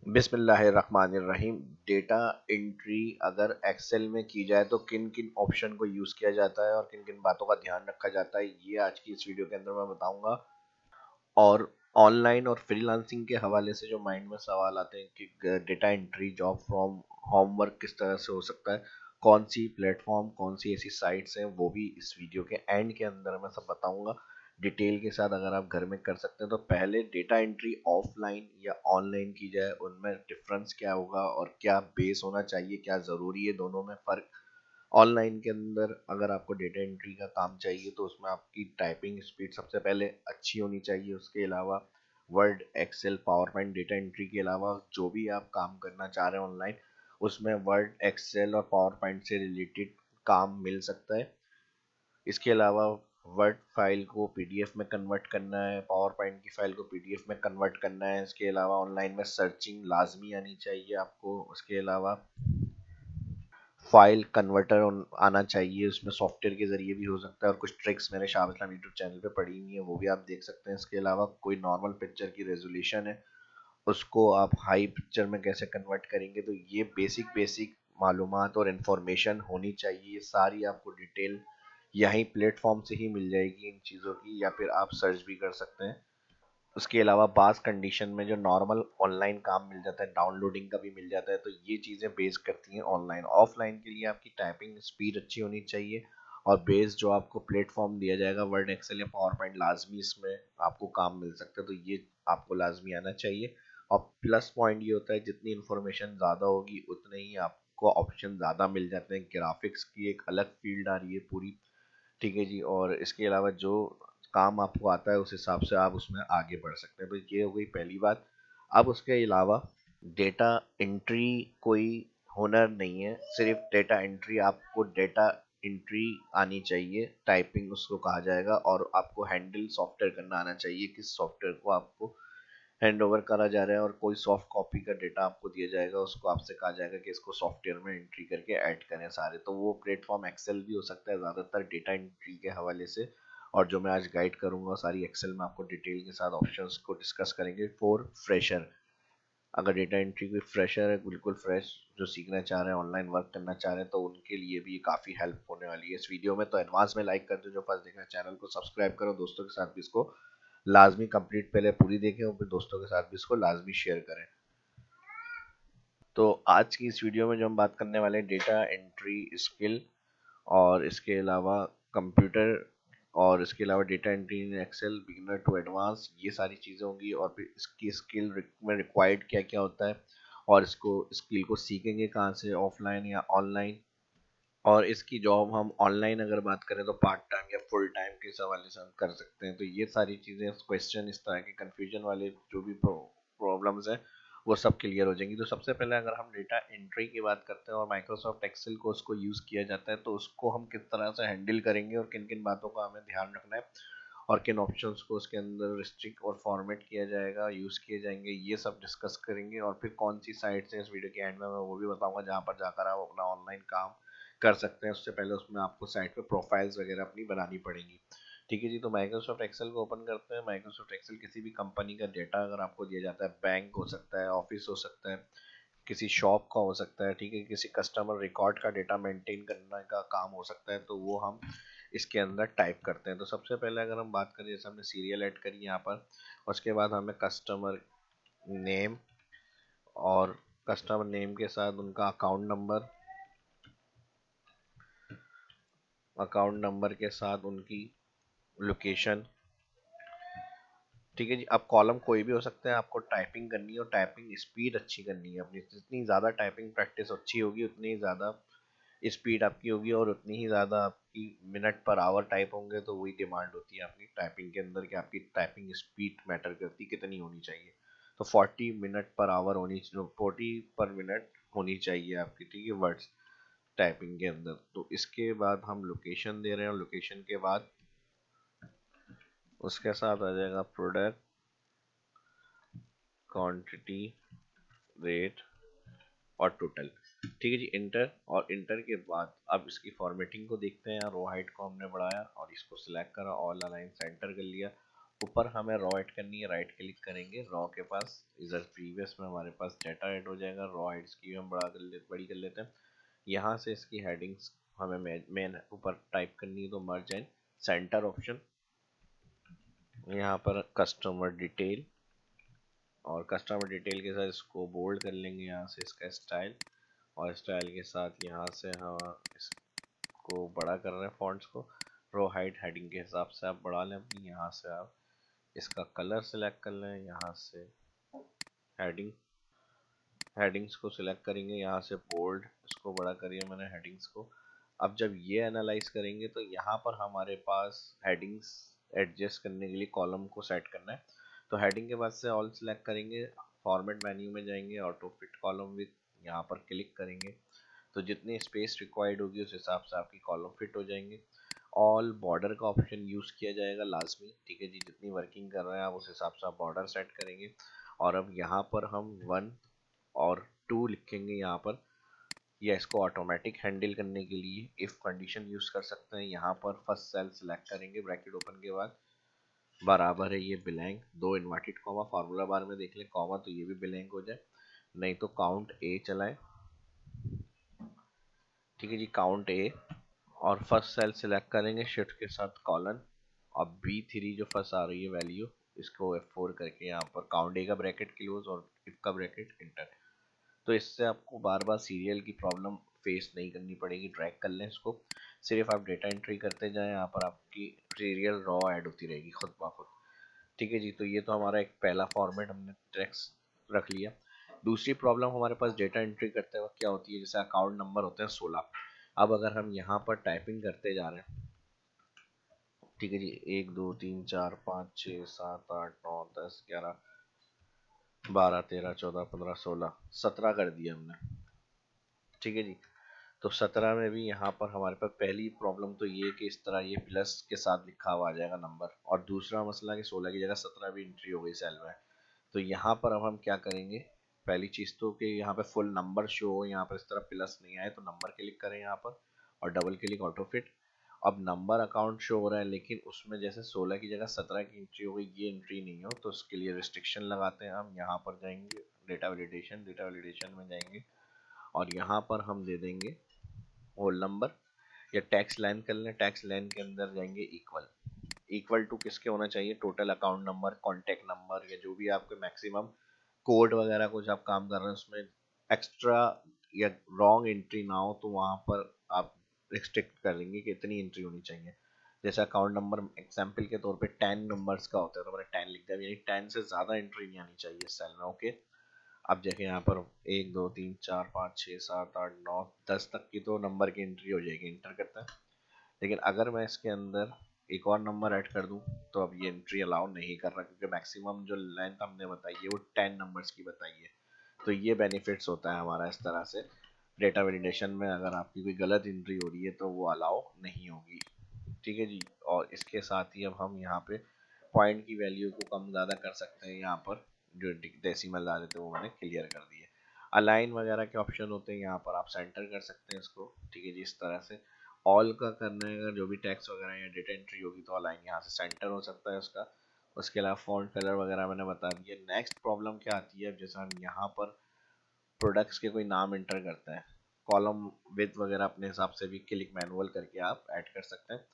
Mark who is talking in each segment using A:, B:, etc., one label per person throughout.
A: बिस्मिल्लाहिर्रहमानिर्रहीम। Data entry अगर Excel में की जाए तो किन किन ऑप्शन को यूज़ किया जाता है और किन किन बातों का ध्यान रखा जाता है, ये आज की इस वीडियो के अंदर मैं बताऊंगा। और ऑनलाइन और फ्रीलांसिंग के हवाले से जो माइंड में सवाल आते हैं कि data entry job from homework किस तरह से हो सकता है, कौन सी प्लेटफॉर्म, कौन सी ऐसी साइट्स हैं, वो भी इस वीडियो के एंड के अंदर मैं सब बताऊंगा डिटेल के साथ। अगर आप घर में कर सकते हैं तो पहले डेटा एंट्री ऑफलाइन या ऑनलाइन की जाए, उनमें डिफरेंस क्या होगा और क्या बेस होना चाहिए, क्या ज़रूरी है, दोनों में फ़र्क। ऑनलाइन के अंदर अगर आपको डेटा एंट्री का काम चाहिए तो उसमें आपकी टाइपिंग स्पीड सबसे पहले अच्छी होनी चाहिए। उसके अलावा Word, Excel, PowerPoint, data entry के अलावा जो भी आप काम करना चाह रहे हैं ऑनलाइन, उसमें वर्ड, एक्सेल और पावर पॉइंट से रिलेटेड काम मिल सकता है। इसके अलावा वर्ड फाइल को पीडीएफ में कन्वर्ट करना है, पावर पॉइंट की फाइल को पीडीएफ में कन्वर्ट करना है। इसके अलावा ऑनलाइन में सर्चिंग लाजमी आनी चाहिए आपको। उसके अलावा फाइल कन्वर्टर आना चाहिए, उसमें सॉफ्टवेयर के ज़रिए भी हो सकता है। और कुछ ट्रिक्स मैंने शाह इस्लाम यूट्यूब चैनल पे पढ़ी हुई है, वो भी आप देख सकते हैं। इसके अलावा कोई नॉर्मल पिक्चर की रेजोल्यूशन है, उसको आप हाई पिक्चर में कैसे कन्वर्ट करेंगे, तो ये बेसिक बेसिक मालूमात और इन्फॉर्मेशन होनी चाहिए। ये सारी आपको डिटेल यहीं प्लेटफॉर्म से ही मिल जाएगी इन चीज़ों की, या फिर आप सर्च भी कर सकते हैं। उसके अलावा पास कंडीशन में जो नॉर्मल ऑनलाइन काम मिल जाता है, डाउनलोडिंग का भी मिल जाता है, तो ये चीज़ें बेस करती हैं ऑनलाइन। ऑफलाइन के लिए आपकी टाइपिंग स्पीड अच्छी होनी चाहिए और बेस जो आपको प्लेटफॉर्म दिया जाएगा वर्ड, एक्सेल या पावर पॉइंट, लाजमी इसमें आपको काम मिल सकता है, तो ये आपको लाजमी आना चाहिए। और प्लस पॉइंट ये होता है जितनी इन्फॉर्मेशन ज़्यादा होगी उतने ही आपको ऑप्शन ज़्यादा मिल जाते हैं। ग्राफिक्स की एक अलग फील्ड आ रही है पूरी, ठीक है जी। और इसके अलावा जो काम आपको आता है उस हिसाब से आप उसमें आगे बढ़ सकते हैं, तो ये हो गई पहली बात। अब उसके अलावा डेटा एंट्री कोई हुनर नहीं है, सिर्फ डेटा एंट्री। आपको डेटा एंट्री आनी चाहिए, टाइपिंग उसको कहा जाएगा, और आपको हैंडल सॉफ्टवेयर करना आना चाहिए। किस सॉफ्टवेयर को आपको हैंड ओवर करा जा रहा है और कोई सॉफ्ट कॉपी का डेटा आपको दिया जाएगा, उसको आपसे कहा जाएगा कि इसको सॉफ्टवेयर में एंट्री करके ऐड करें सारे। तो वो प्लेटफॉर्म एक्सेल भी हो सकता है ज़्यादातर डेटा एंट्री के हवाले से। और जो मैं आज गाइड करूंगा सारी एक्सेल में आपको डिटेल के साथ ऑप्शंस को डिस्कस करेंगे फॉर फ्रेशर। अगर डेटा एंट्री कोई फ्रेशर है, बिल्कुल फ्रेश, जो सीखना चाह रहे हैं, ऑनलाइन वर्क करना चाह रहे हैं, तो उनके लिए भी काफ़ी हेल्प होने वाली है इस वीडियो में। तो एडवांस में लाइक कर दो, जो फर्स्ट देख रहे हैं चैनल को सब्सक्राइब करो, दोस्तों के साथ भी इसको लाजमी कंप्लीट पहले पूरी देखें और फिर दोस्तों के साथ भी इसको लाजमी शेयर करें। तो आज की इस वीडियो में जो हम बात करने वाले हैं, डेटा एंट्री स्किल, और इसके अलावा कंप्यूटर, और इसके अलावा data entry in Excel beginner to advance, ये सारी चीज़ें होंगी। और फिर इसकी स्किल में रिक्वायर्ड क्या क्या होता है, और इसको स्किल को सीखेंगे कहाँ से, ऑफलाइन या ऑनलाइन। और इसकी जॉब हम ऑनलाइन अगर बात करें तो पार्ट टाइम या फुल टाइम के हवाले से हम कर सकते हैं। तो ये सारी चीज़ें, क्वेश्चन, इस तरह के कन्फ्यूजन वाले जो भी प्रॉब्लम्स हैं, वो सब क्लियर हो जाएंगी। तो सबसे पहले अगर हम डेटा एंट्री की बात करते हैं और माइक्रोसॉफ्ट एक्सेल को उसको यूज़ किया जाता है, तो उसको हम किस तरह से हैंडल करेंगे और किन किन बातों का हमें ध्यान रखना है, और किन ऑप्शंस को उसके अंदर रिस्ट्रिक्ट और फॉर्मेट किया जाएगा, यूज़ किए जाएंगे, ये सब डिस्कस करेंगे। और फिर कौन सी साइट्स हैं इस वीडियो के एंड में मैं वो भी बताऊंगा जहाँ पर जाकर आप अपना ऑनलाइन काम कर सकते हैं। उससे पहले उसमें आपको साइट पे प्रोफाइल्स वगैरह अपनी बनानी पड़ेंगी, ठीक है जी। तो माइक्रोसॉफ्ट एक्सेल को ओपन करते हैं। माइक्रोसॉफ्ट एक्सेल किसी भी कंपनी का डेटा अगर आपको दिया जाता है, बैंक हो सकता है, ऑफिस हो सकता है, किसी शॉप का हो सकता है, ठीक है, किसी कस्टमर रिकॉर्ड का डेटा मेंटेन करने का काम हो सकता है, तो वो हम इसके अंदर टाइप करते हैं। तो सबसे पहले अगर हम बात करें, जैसे हमने सीरियल ऐड करी यहाँ पर, उसके बाद हमें कस्टमर नेम, और कस्टमर नेम के साथ उनका अकाउंट नंबर के साथ उनकी लोकेशन, ठीक है जी। अब कॉलम कोई भी हो सकता है, आपको टाइपिंग करनी है और टाइपिंग स्पीड अच्छी करनी है अपनी। जितनी ज़्यादा टाइपिंग प्रैक्टिस अच्छी होगी उतनी ही ज़्यादा स्पीड आपकी होगी, और उतनी ही ज़्यादा आपकी मिनट पर आवर टाइप होंगे। तो वही डिमांड होती है आपकी टाइपिंग के अंदर कि आपकी टाइपिंग स्पीड मैटर करती है कितनी होनी चाहिए। तो 40 पर मिनट होनी चाहिए आपकी, ठीक है, वर्ड्स टाइपिंग के अंदर। तो इसके बाद हम लोकेशन दे रहे हैं, और लोकेशन के बाद उसके साथ आ जाएगा प्रोडक्ट, क्वांटिटी, रेट और टोटल, ठीक है जी। इंटर, और इंटर के बाद अब इसकी फॉर्मेटिंग को देखते हैं। रो हाइट को हमने बढ़ाया और इसको सिलेक्ट करा, ऑल अलाइन सेंटर कर लिया, ऊपर हमें रॉ ऐड करनी है, राइट क्लिक करेंगे रॉ के पास, इधर प्रीवियस में हमारे पास डाटा ऐड हो जाएगा, रॉ हाइट्स की हम बड़ी कर लेते हैं। यहाँ से इसकी हेडिंग्स हमें मेन ऊपर टाइप करनी है, तो मर्ज एंड सेंटर ऑप्शन, यहाँ पर कस्टमर डिटेल, और कस्टमर डिटेल के साथ इसको बोल्ड कर लेंगे, यहाँ से इसका स्टाइल, और स्टाइल के साथ यहाँ से हम इसको बड़ा कर रहे हैं फॉन्ट्स को, रो हाइट हेडिंग के हिसाब से आप बढ़ा लें अपनी, यहाँ से आप इसका कलर सेलेक्ट कर लें, यहाँ से हेडिंग्स को सिलेक्ट करेंगे, यहाँ से बोल्ड इसको बड़ा करिए मैंने हेडिंग्स को। अब जब ये एनालाइज करेंगे तो यहाँ पर हमारे पास हेडिंग्स एडजस्ट करने के लिए कॉलम को सेट करना है, तो हेडिंग के बाद से ऑल सेलेक्ट करेंगे, फॉर्मेट मेन्यू में जाएंगे, ऑटो फिट कॉलम विद यहाँ पर क्लिक करेंगे, तो जितनी स्पेस रिक्वायर्ड होगी उस हिसाब से आपकी कॉलम फिट हो जाएंगे। ऑल बॉर्डर का ऑप्शन यूज़ किया जाएगा लाजमी, ठीक है जी, जितनी वर्किंग कर रहे हैं आप उस हिसाब से आप बॉर्डर सेट करेंगे। और अब यहाँ पर हम 1 और 2 लिखेंगे यहाँ पर, या इसको ऑटोमेटिक हैंडल करने के लिए इफ कंडीशन यूज कर सकते हैं। यहाँ पर फर्स्ट सेल सिलेक्ट करेंगे, ब्रैकेट ओपन के बाद बराबर है ये ब्लैंक, 2 इन्वर्टेड कॉमा, फार्मूला बार में देख लें कॉमा तो ये भी ब्लैंक हो जाए, नहीं तो काउंट ए चलाएं, ठीक है जी, काउंट ए, और फर्स्ट सेल सिलेक्ट करेंगे शिफ्ट के साथ कॉलन, और B3 जो फर्स्ट आ रही है वैल्यू इसको F4 करके यहाँ पर काउंट ए का ब्रैकेट क्लोज और इफ का ब्रैकेट इंटर, तो इससे आपको बार बार सीरियल की प्रॉब्लम फेस नहीं करनी पड़ेगी। ट्रैक कर लें इसको, सिर्फ आप डेटा एंट्री करते जाएं, यहाँ पर आपकी सीरियल रॉ ऐड होती रहेगी खुद ब खुद, ठीक है जी। तो ये तो हमारा एक पहला फॉर्मेट हमने टेक्स्ट रख लिया। दूसरी प्रॉब्लम हमारे पास डेटा एंट्री करते वक्त क्या होती है, जैसे अकाउंट नंबर होते हैं 16, अब अगर हम यहाँ पर टाइपिंग करते जा रहे हैं, ठीक है जी, 1 2 3 4 5 6 7 8 9 10 11 12 13 14 15 16 17 कर दिया हमने, ठीक है जी। तो 17 में भी यहाँ पर हमारे पास पहली प्रॉब्लम तो ये कि इस तरह ये प्लस के साथ लिखा हुआ आ जाएगा नंबर, और दूसरा मसला कि 16 की जगह 17 भी एंट्री हो गई सेल में। तो यहाँ पर अब हम क्या करेंगे, पहली चीज़ तो कि यहाँ पे फुल नंबर शो हो, यहाँ पर इस तरह प्लस नहीं आए तो नंबर क्लिक करें यहाँ पर, और डबल क्लिक ऑटो फिट। अब नंबर अकाउंट शो हो रहा है लेकिन उसमें जैसे 16 की जगह 17 की एंट्री हो गई, ये एंट्री नहीं हो, तो उसके लिए रिस्ट्रिक्शन लगाते हैं हम, यहाँ पर जाएंगे डेटा वैलिडेशन में जाएंगे, और यहाँ पर हम दे देंगे होल नंबर, या टैक्स लाइन कर लें, टैक्स लाइन के अंदर जाएंगे इक्वल, इक्वल टू किसके होना चाहिए, total account number, contact number, या जो भी आपके मैक्सिमम कोड वगैरह कुछ आप काम कर रहे हैं उसमें एक्स्ट्रा या रॉन्ग एंट्री ना हो, तो वहाँ पर आप रिस्ट्रिक्ट करेंगे कि इतनी एंट्री होनी चाहिए। जैसे अकाउंट नंबर एग्जाम्पल के तौर पे 10 नंबर्स का होता है तो मैंने 10 लिख दिया, यानी 10 से ज़्यादा एंट्री नहीं आनी चाहिए सेल में, ओके। अब देखें यहाँ पर 1 2 3 4 5 6 7 8 9 10 तक की तो नंबर की एंट्री हो जाएगी, इंटर करता है। लेकिन अगर मैं इसके अंदर एक और नंबर ऐड कर दूं तो अब ये एंट्री अलाउ नहीं कर रहा, क्योंकि मैक्सिमम जो लेंथ हमने बताई है वो 10 नंबर्स की बताई है। तो ये बेनिफिट्स होता है हमारा इस तरह से डेटा वैलिडेशन में, अगर आपकी कोई गलत एंट्री हो रही है तो वो अलाउ नहीं होगी, ठीक है जी। और इसके साथ ही अब हम यहाँ पे पॉइंट की वैल्यू को कम ज़्यादा कर सकते हैं, यहाँ पर जो डेसिमल आ रहे थे वो मैंने क्लियर कर दिए। अलाइन वगैरह के ऑप्शन होते हैं, यहाँ पर आप सेंटर कर सकते हैं इसको, ठीक है जी, इस तरह से। ऑल का करना है, अगर जो भी टैक्स वगैरह या डेटा एंट्री होगी तो अलाइन यहाँ से सेंटर हो सकता है उसका। उसके अलावा फॉन्ट कलर वगैरह मैंने बता दिया। नेक्स्ट प्रॉब्लम क्या आती है, जैसे हम यहाँ पर प्रोडक्ट्स के कोई नाम एंटर करते हैं, कॉलम विथ वगैरह अपने हिसाब से भी क्लिक मैनुअल करके आप ऐड कर सकते हैं।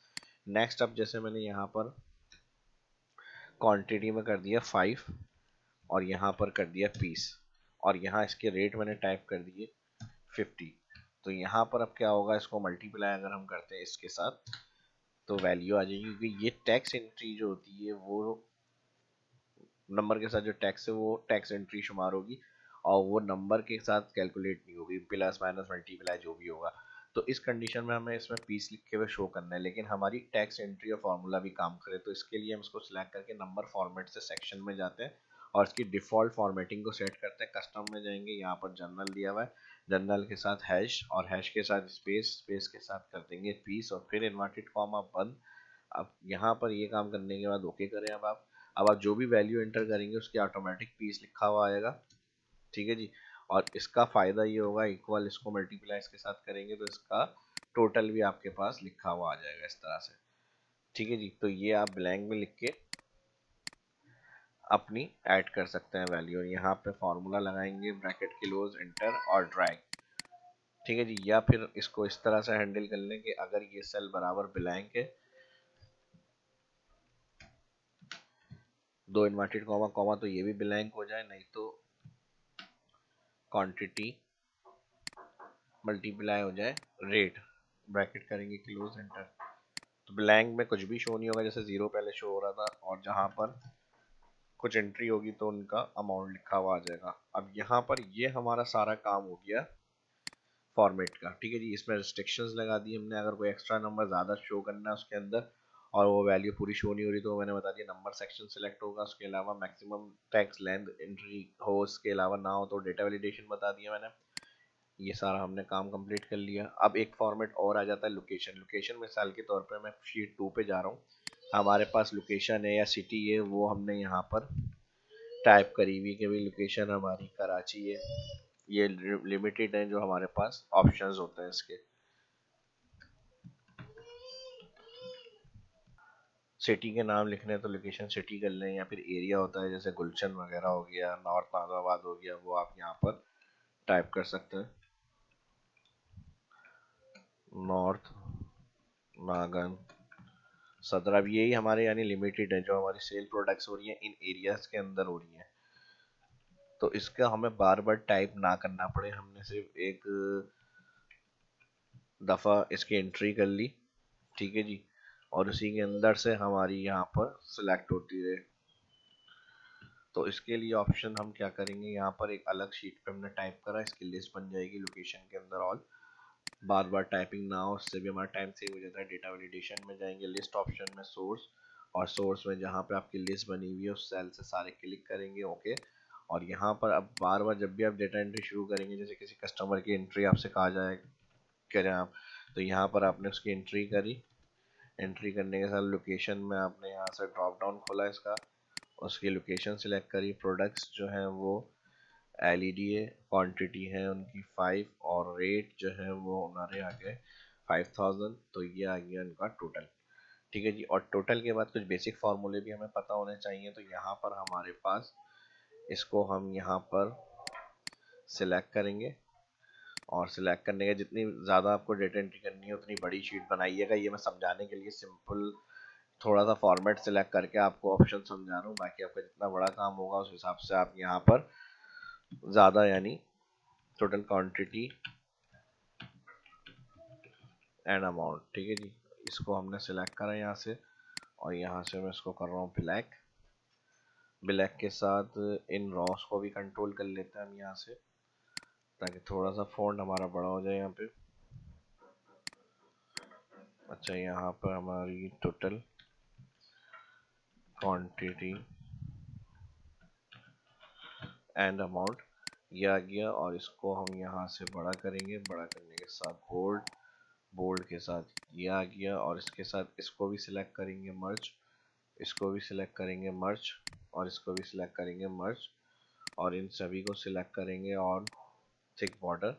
A: नेक्स्ट अब जैसे मैंने यहाँ पर क्वांटिटी में कर दिया 5, और यहाँ पर कर दिया पीस, और यहाँ इसके रेट मैंने टाइप कर दिए 50, तो यहाँ पर अब क्या होगा, इसको मल्टीप्लाई अगर हम करते हैं इसके साथ तो वैल्यू आ जाएगी, क्योंकि ये टैक्स एंट्री जो होती है वो नंबर के साथ जो टैक्स है वो टैक्स एंट्री शुमार होगी, और वो नंबर के साथ कैलकुलेट नहीं होगी, प्लस माइनस मल्टीप्लाई जो भी होगा। तो इस कंडीशन में हमें इसमें पीस लिख के हुए शो करना है, लेकिन हमारी टैक्स एंट्री और फार्मूला भी काम करे, तो इसके लिए हम इसको सिलेक्ट करके नंबर फॉर्मेट से सेक्शन में जाते हैं और इसकी डिफ़ॉल्ट फॉर्मेटिंग को सेट करते हैं। कस्टम में जाएंगे, यहाँ पर जनरल दिया हुआ है, जनरल के साथ हैश, और हैश के साथ स्पेस, स्पेस के साथ कर देंगे पीस, और फिर इन्वर्टेड कॉमा बंद। अब यहाँ पर ये काम करने के बाद ओके करें। अब आप जो भी वैल्यू एंटर करेंगे उसके ऑटोमेटिक पीस लिखा हुआ आएगा, ठीक है जी। और इसका फ़ायदा ये होगा, इक्वल इसको मल्टीप्लाई इसके साथ करेंगे तो इसका टोटल भी आपके पास लिखा हुआ आ जाएगा इस तरह से, ठीक है जी। तो ये आप ब्लैंक में लिख के अपनी ऐड कर सकते हैं वैल्यू, और यहाँ पे फॉर्मूला लगाएंगे, ब्रैकेट क्लोज, एंटर और ड्रैग। ठीक है जी। या फिर इसको इस तरह से हैंडल कर लें कि अगर ये सेल बराबर ब्लैंक है, दो इन्वर्टेड कॉमा कॉमा, तो ये भी ब्लैंक हो जाए, नहीं तो क्वांटिटी मल्टीप्लाई हो जाए रेट, ब्रैकेट करेंगे, क्लोज, एंटर। तो ब्लैंक में कुछ भी शो नहीं होगा, जैसे जीरो पहले शो हो रहा था, और जहां पर कुछ एंट्री होगी तो उनका अमाउंट लिखा हुआ आ जाएगा। अब यहाँ पर ये हमारा सारा काम हो गया फॉर्मेट का। ठीक है जी। इसमें रिस्ट्रिक्शंस लगा दी हमने, अगर कोई एक्स्ट्रा नंबर ज़्यादा शो करना है उसके अंदर और वो वैल्यू पूरी शो नहीं हो रही, तो मैंने बता दिया नंबर सेक्शन सिलेक्ट होगा। उसके अलावा मैक्सिमम टेक्स्ट लेंथ एंट्री हो, उसके अलावा ना हो तो डेटा वैलिडेशन बता दिया मैंने। ये सारा हमने काम कंप्लीट कर लिया। अब एक फॉर्मेट और आ जाता है लोकेशन। लोकेशन मिसाल के तौर पर मैं शीट 2 पे जा रहा हूँ, हमारे पास लोकेशन है या सिटी है, वो हमने यहाँ पर टाइप करी हुई कि भाई लोकेशन हमारी कराची है। ये लिमिटेड है जो हमारे पास ऑप्शंस होते हैं इसके। सिटी के नाम लिखने हैं तो लोकेशन सिटी कर लें, या फिर एरिया होता है जैसे गुलशन वगैरह हो गया, नॉर्थ नाजाबाद हो गया, वो आप यहाँ पर टाइप कर सकते हैं, नॉर्थ नागन सदर। अब यही हमारे यानी लिमिटेड है, जो हमारी सेल प्रोडक्ट्स हो रही हैं इन एरियाज के अंदर हो रही हैं, तो इसका हमें बार बार टाइप ना करना पड़े, हमने सिर्फ एक दफ़ा इसकी एंट्री कर ली। ठीक है जी। और उसी के अंदर से हमारी यहाँ पर सिलेक्ट होती है। तो इसके लिए ऑप्शन हम क्या करेंगे, यहाँ पर एक अलग शीट पे हमने टाइप करा, इसकी लिस्ट बन जाएगी लोकेशन के अंदर ऑल। बार बार टाइपिंग ना हो, उससे भी हमारा टाइम सेव हो जाता है। डेटा वैलिडेशन में जाएंगे, लिस्ट ऑप्शन में सोर्स, और सोर्स में जहाँ पे आपकी लिस्ट बनी हुई है उस सेल से सारे क्लिक करेंगे, ओके। और यहाँ पर अब बार बार जब भी आप डेटा एंट्री शुरू करेंगे, जैसे किसी कस्टमर की एंट्री आपसे कहा जाए करें आप, तो यहाँ पर आपने उसकी एंट्री करी, एंट्री करने के साथ लोकेशन में आपने यहाँ से ड्रॉप डाउन खोला इसका, उसकी लोकेशन सिलेक्ट करी, प्रोडक्ट्स जो हैं वो एलईडी है, क्वांटिटी है उनकी 5, और रेट जो है वो हमारे आ गए 5000। तो ये आ गया इनका टोटल। ठीक है जी। और टोटल के बाद कुछ बेसिक फार्मूले भी हमें पता होने चाहिए, तो यहाँ पर हमारे पास इसको हम यहाँ पर सिलेक्ट करेंगे, और सिलेक्ट करने के जितनी ज़्यादा आपको डेटा एंट्री करनी है उतनी बड़ी शीट बनाइएगा। ये मैं समझाने के लिए सिंपल थोड़ा सा फॉर्मेट सिलेक्ट करके आपको ऑप्शन समझा रहा हूँ, बाकी आपका जितना बड़ा काम होगा उस हिसाब से आप यहाँ पर ज़्यादा यानी टोटल क्वांटिटी एंड अमाउंट। ठीक है जी। इसको हमने सिलेक्ट करा यहाँ से, और यहाँ से मैं इसको कर रहा हूँ ब्लैक। ब्लैक के साथ इन रॉस को भी कंट्रोल कर लेते हैं हम यहाँ से, ताकि थोड़ा सा फॉन्ट हमारा बड़ा हो जाए यहाँ पे। अच्छा, यहाँ पर हमारी टोटल क्वांटिटी एंड अमाउंट ये आ गया, और इसको हम यहाँ से बड़ा करेंगे, बड़ा करने के साथ बोल्ड, बोल्ड के साथ ये आ गया, और इसके साथ इसको भी सिलेक्ट करेंगे मर्ज, इसको भी सिलेक्ट करेंगे मर्ज, और इसको भी सिलेक्ट करेंगे मर्ज, और इन सभी को सिलेक्ट करेंगे और थिक बॉर्डर।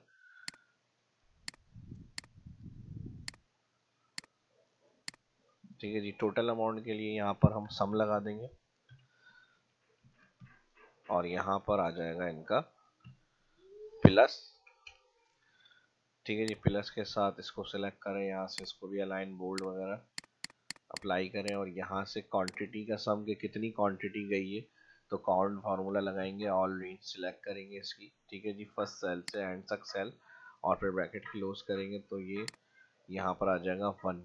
A: ठीक है जी। टोटल अमाउंट के लिए यहाँ पर हम सम लगा देंगे, और यहाँ पर आ जाएगा इनका प्लस। ठीक है जी। प्लस के साथ इसको सिलेक्ट करें, यहाँ से इसको भी अलाइन बोल्ड वगैरह अप्लाई करें, और यहाँ से क्वांटिटी का सम के कितनी क्वांटिटी गई है, तो काउंट फार्मूला लगाएंगे, ऑल रेंज सिलेक्ट करेंगे इसकी। ठीक है जी। फर्स्ट सेल से एंड तक सेल, और फिर ब्रैकेट क्लोज करेंगे, तो ये यहाँ पर आ जाएगा 1,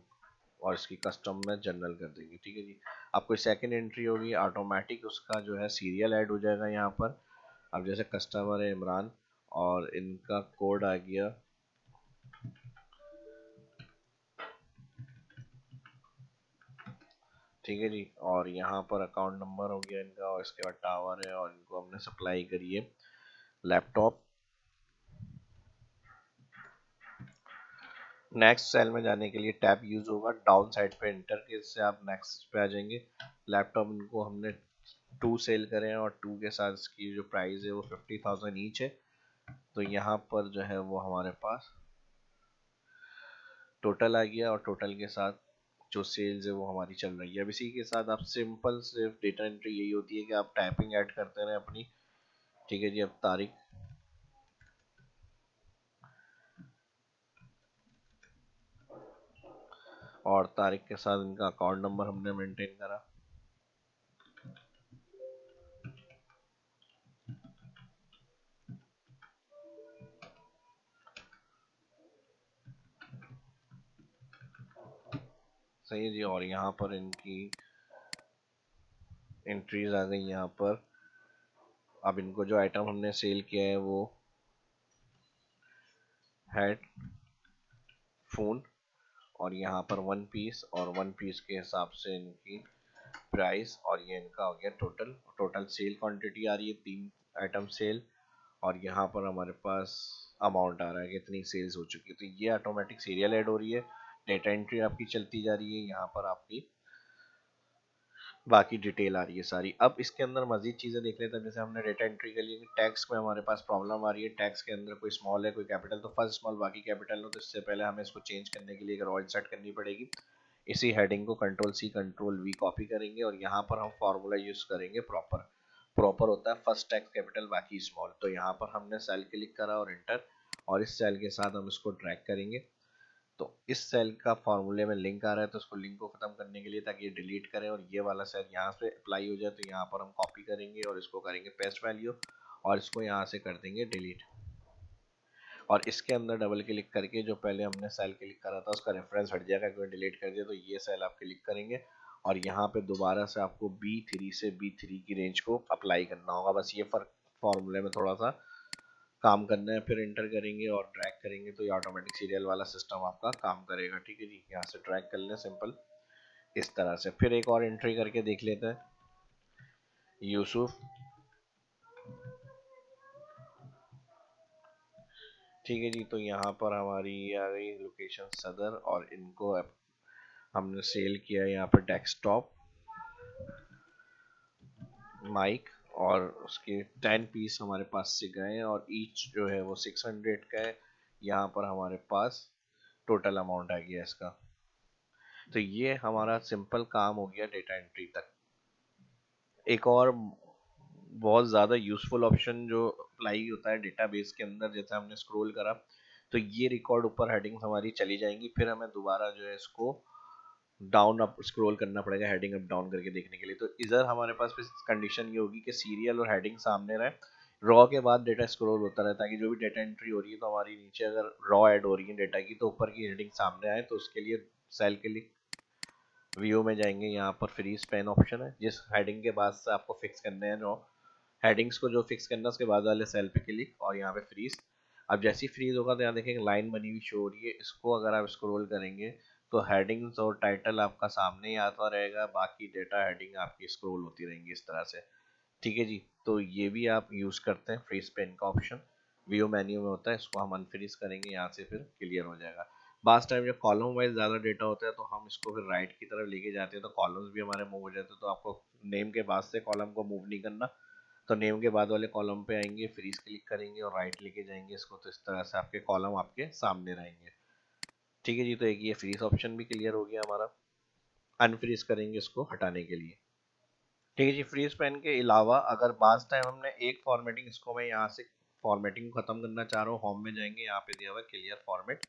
A: और इसकी कस्टम में जनरल कर देंगे। ठीक है जी। अब कोई सेकंड एंट्री होगी, ऑटोमेटिक उसका जो है सीरियल ऐड हो जाएगा यहाँ पर। अब जैसे कस्टमर है इमरान, और इनका कोड आ गया ठीक है जी, और यहाँ पर अकाउंट नंबर हो गया इनका, और इसके बाद टावर है, और इनको हमने सप्लाई करी है लैपटॉप। नेक्स्ट सेल में जाने के लिए टैब यूज होगा, डाउन साइड पे एंटर के से आप नेक्स्ट पे आ जाएंगे। लैपटॉप इनको हमने 2 सेल करे हैं, और 2 के साथ इसकी जो प्राइस है वो 50,000 ईच है। तो यहाँ पर जो है वो हमारे पास टोटल आ गया, और टोटल के साथ जो सेल्स है वो हमारी चल रही है। अब इसी के साथ आप सिंपल सिर्फ डेटा एंट्री यही होती है कि आप टाइपिंग ऐड करते रहें अपनी, ठीक है जी। अब तारीख, और तारीख के साथ इनका अकाउंट नंबर हमने मेंटेन करा। सही है जी। और यहाँ पर इनकी एंट्रीज आ गई यहाँ पर। अब इनको जो आइटम हमने सेल किया है वो हेड फोन, और यहाँ पर वन पीस, और वन पीस के हिसाब से इनकी प्राइस, और ये इनका हो गया टोटल। टोटल सेल क्वांटिटी आ रही है 3 आइटम सेल, और यहाँ पर हमारे पास अमाउंट आ रहा है कितनी सेल्स हो चुकी है। तो ये ऑटोमेटिक सीरियल ऐड हो रही है, डेटा एंट्री आपकी चलती जा रही है, यहाँ पर आपकी बाकी डिटेल आ रही है सारी। अब इसके अंदर मजीद चीज़ें देख लेते हैं। जैसे हमने डेटा एंट्री के लिए टैक्स में हमारे पास प्रॉब्लम आ रही है, टैक्स के अंदर कोई स्मॉल है कोई कैपिटल, तो फर्स्ट स्मॉल बाकी कैपिटल हो, तो इससे पहले हमें इसको चेंज करने के लिए एक रॉ इंसर्ट करनी पड़ेगी। इसी हेडिंग को control C control V copy करेंगे, और यहाँ पर हम फॉर्मूला यूज करेंगे प्रॉपर। प्रॉपर होता है फर्स्ट टैक्स कैपिटल बाकी स्मॉल। तो यहाँ पर हमने सेल क्लिक करा और एंटर, और इस सेल के साथ हम इसको ड्रैग करेंगे। तो इस सेल का फॉर्मूले में लिंक आ रहा है, तो उसको लिंक को खत्म करने के लिए, ताकि ये डिलीट करें और ये वाला सेल यहाँ पे अप्लाई हो जाए, तो यहाँ पर हम कॉपी करेंगे और इसको करेंगे पेस्ट वैल्यू, और इसको यहाँ से कर देंगे डिलीट। और इसके अंदर डबल क्लिक करके जो पहले हमने सेल क्लिक करा था उसका रेफरेंस हट जाएगा, क्योंकि डिलीट कर दिया। तो ये सेल आप क्लिक करेंगे और यहाँ पे दोबारा से आपको B3 से B3 की रेंज को अप्लाई करना होगा। बस ये फर्क फॉर्मूले में थोड़ा सा काम करना है। फिर एंटर करेंगे और ड्रैग करेंगे, तो ये ऑटोमेटिक सीरियल वाला सिस्टम आपका काम करेगा। ठीक है जी, यहाँ से ड्रैग कर लें सिंपल इस तरह से। फिर एक और एंट्री करके देख लेते हैं, यूसुफ। ठीक है जी, तो यहाँ पर हमारी आ गई लोकेशन सदर, और इनको हमने सेल किया है यहाँ पर डेस्कटॉप माइक, और उसके 10 पीस हमारे पास से गए, और ईच जो है वो 600 का है। यहाँ पर हमारे पास टोटल अमाउंट आ गया इसका। तो ये हमारा सिंपल काम हो गया डेटा एंट्री तक। एक और बहुत ज़्यादा यूजफुल ऑप्शन जो अप्लाई होता है डेटाबेस के अंदर, जैसे हमने स्क्रॉल करा तो ये रिकॉर्ड ऊपर हेडिंग्स हमारी चली जाएंगी, फिर हमें दोबारा जो है इसको डाउन अप स्क्रॉल करना पड़ेगा हेडिंग अप डाउन करके देखने के लिए। तो इधर हमारे पास कंडीशन ये होगी कि सीरियल और हेडिंग सामने रहे, रॉ के बाद डेटा स्क्रॉल होता रहता है कि जो भी डेटा एंट्री हो रही है तो हमारी नीचे अगर रॉ ऐड हो रही है डेटा की, तो ऊपर की हेडिंग सामने आए। तो उसके लिए सेल के लिए व्यू में जाएंगे, यहाँ पर फ्रीज पेन ऑप्शन है, जिस हेडिंग के बाद से आपको फिक्स करने हैं, जो हेडिंग्स को जो फिक्स करना है उसके बाद वाले सेल पे क्लिक, और यहाँ पे फ्रीज। अब जैसे ही फ्रीज होगा तो यहाँ देखेंगे लाइन बनी हुई शो हो रही है, इसको अगर आप स्क्रॉल करेंगे तो हेडिंग्स और टाइटल आपका सामने ही आता रहेगा, बाकी डेटा हेडिंग आपकी स्क्रॉल होती रहेंगी इस तरह से। ठीक है जी, तो ये भी आप यूज़ करते हैं फ्रीज पेन का ऑप्शन, व्यू मेन्यू में होता है, इसको हम अनफ्रीज करेंगे, यहाँ से फिर क्लियर हो जाएगा। बास टाइम जब कॉलम वाइज ज़्यादा डेटा होता है तो हम इसको फिर राइट की तरफ लेके जाते हैं, तो कॉलम्स भी हमारे मूव हो जाते हैं। तो आपको नेम के बाद से कॉलम को मूव नहीं करना, तो नेम के बाद वाले कॉलम पे आएंगे, फ्रीज क्लिक करेंगे और राइट लेके जाएंगे इसको, तो इस तरह से आपके कॉलम आपके सामने रहेंगे। ठीक है जी, तो एक ये फ्रीज ऑप्शन भी क्लियर हो गया हमारा। अनफ्रीज करेंगे इसको हटाने के लिए। ठीक है जी, फ्रीज पेन के अलावा अगर बास टाइम हमने एक फॉर्मेटिंग, इसको मैं यहाँ से फॉर्मेटिंग को खत्म करना चाह रहा हूँ, होम में जाएंगे, यहाँ पे दिया हुआ है क्लियर फॉर्मेट।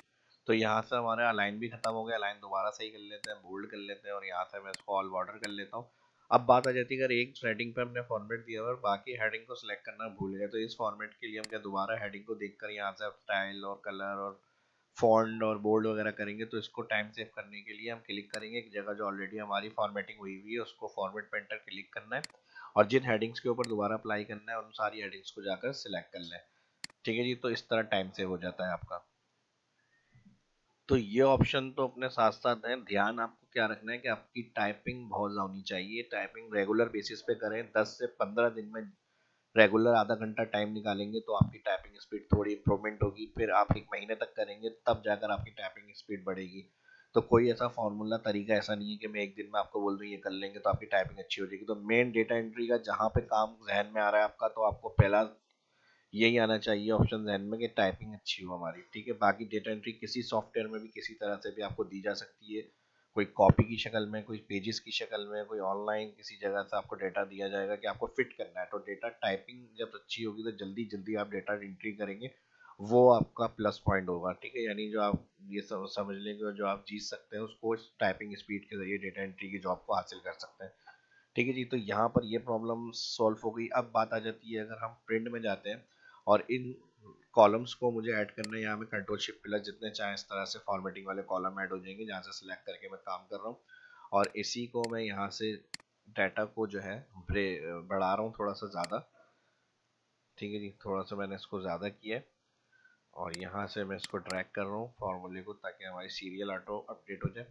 A: तो यहाँ से हमारा अलाइन भी खत्म हो गया, अलाइन दोबारा सही कर लेते हैं, बोल्ड कर लेते हैं, और यहाँ से मैं इसको ऑल बॉर्डर कर लेता हूँ। अब बात आ जाती है, अगर एक हेडिंग पे हमने फॉर्मेट दिया हुआ और बाकी हेडिंग को सिलेक्ट करना भूल गए, तो इस फॉर्मेट के लिए हम क्या दोबारा हेडिंग को देखकर यहाँ से स्टाइल और कलर और फॉन्ट और बोल्ड वगैरह करेंगे। तो इसको टाइम सेव करने के लिए हम क्लिक करेंगे एक जगह जो ऑलरेडी हमारी फॉर्मेटिंग हुई हुई है, उसको फॉर्मेट पे एंटर क्लिक करना है, और जिन हेडिंग्स के ऊपर दोबारा अप्लाई करना है उन सारी हेडिंग्स को जाकर सिलेक्ट कर लें। ठीक है जी, तो इस तरह टाइम सेव हो जाता है आपका। तो ये ऑप्शन तो अपने साथ साथ है, ध्यान आपको क्या रखना है कि आपकी टाइपिंग बहुत होनी चाहिए, टाइपिंग रेगुलर बेसिस पे करें। 10 से 15 दिन में रेगुलर आधा घंटा टाइम निकालेंगे तो आपकी टाइपिंग स्पीड थोड़ी इंप्रूवमेंट होगी। फिर आप एक महीने तक करेंगे तब जाकर आपकी टाइपिंग स्पीड बढ़ेगी। तो कोई ऐसा फॉर्मूला तरीका ऐसा नहीं है कि मैं एक दिन में आपको बोल दूं ये कर लेंगे तो आपकी टाइपिंग अच्छी हो जाएगी। तो मेन डेटा एंट्री का जहाँ पे काम जहन में आ रहा है आपका, तो आपको पहला यही आना चाहिए ऑप्शन जहन में कि टाइपिंग अच्छी हो हमारी। ठीक है, बाकी डेटा एंट्री किसी सॉफ्टवेयर में भी किसी तरह से भी आपको दी जा सकती है, कोई कॉपी की शक्ल में, कोई पेजेस की शक्ल में, कोई ऑनलाइन किसी जगह से आपको डेटा दिया जाएगा कि आपको फिट करना है। तो डेटा टाइपिंग जब अच्छी होगी तो जल्दी जल्दी आप डेटा एंट्री करेंगे, वो आपका प्लस पॉइंट होगा। ठीक है, यानी जो आप ये समझ लेंगे, जो आप जीत सकते हैं उसको टाइपिंग स्पीड के जरिए डेटा एंट्री की जॉब को हासिल कर सकते हैं। ठीक है जी, तो यहाँ पर ये प्रॉब्लम सॉल्व हो गई। अब बात आ जाती है अगर हम प्रिंट में जाते हैं और इन कॉलम्स को मुझे ऐड करना है, यहाँ में कंट्रोल शिफ्ट प्लस जितने चाहे इस तरह से फॉर्मेटिंग वाले कॉलम ऐड हो जाएंगे जहाँ से सिलेक्ट करके मैं काम कर रहा हूँ। और इसी को मैं यहाँ से डाटा को जो है बढ़ा रहा हूँ थोड़ा सा ज़्यादा। ठीक है जी, थोड़ा सा मैंने इसको ज़्यादा किया है और यहाँ से मैं इसको ड्रैग कर रहा हूँ फॉर्मूले को, ताकि हमारी सीरियल ऑटो अपडेट हो जाए।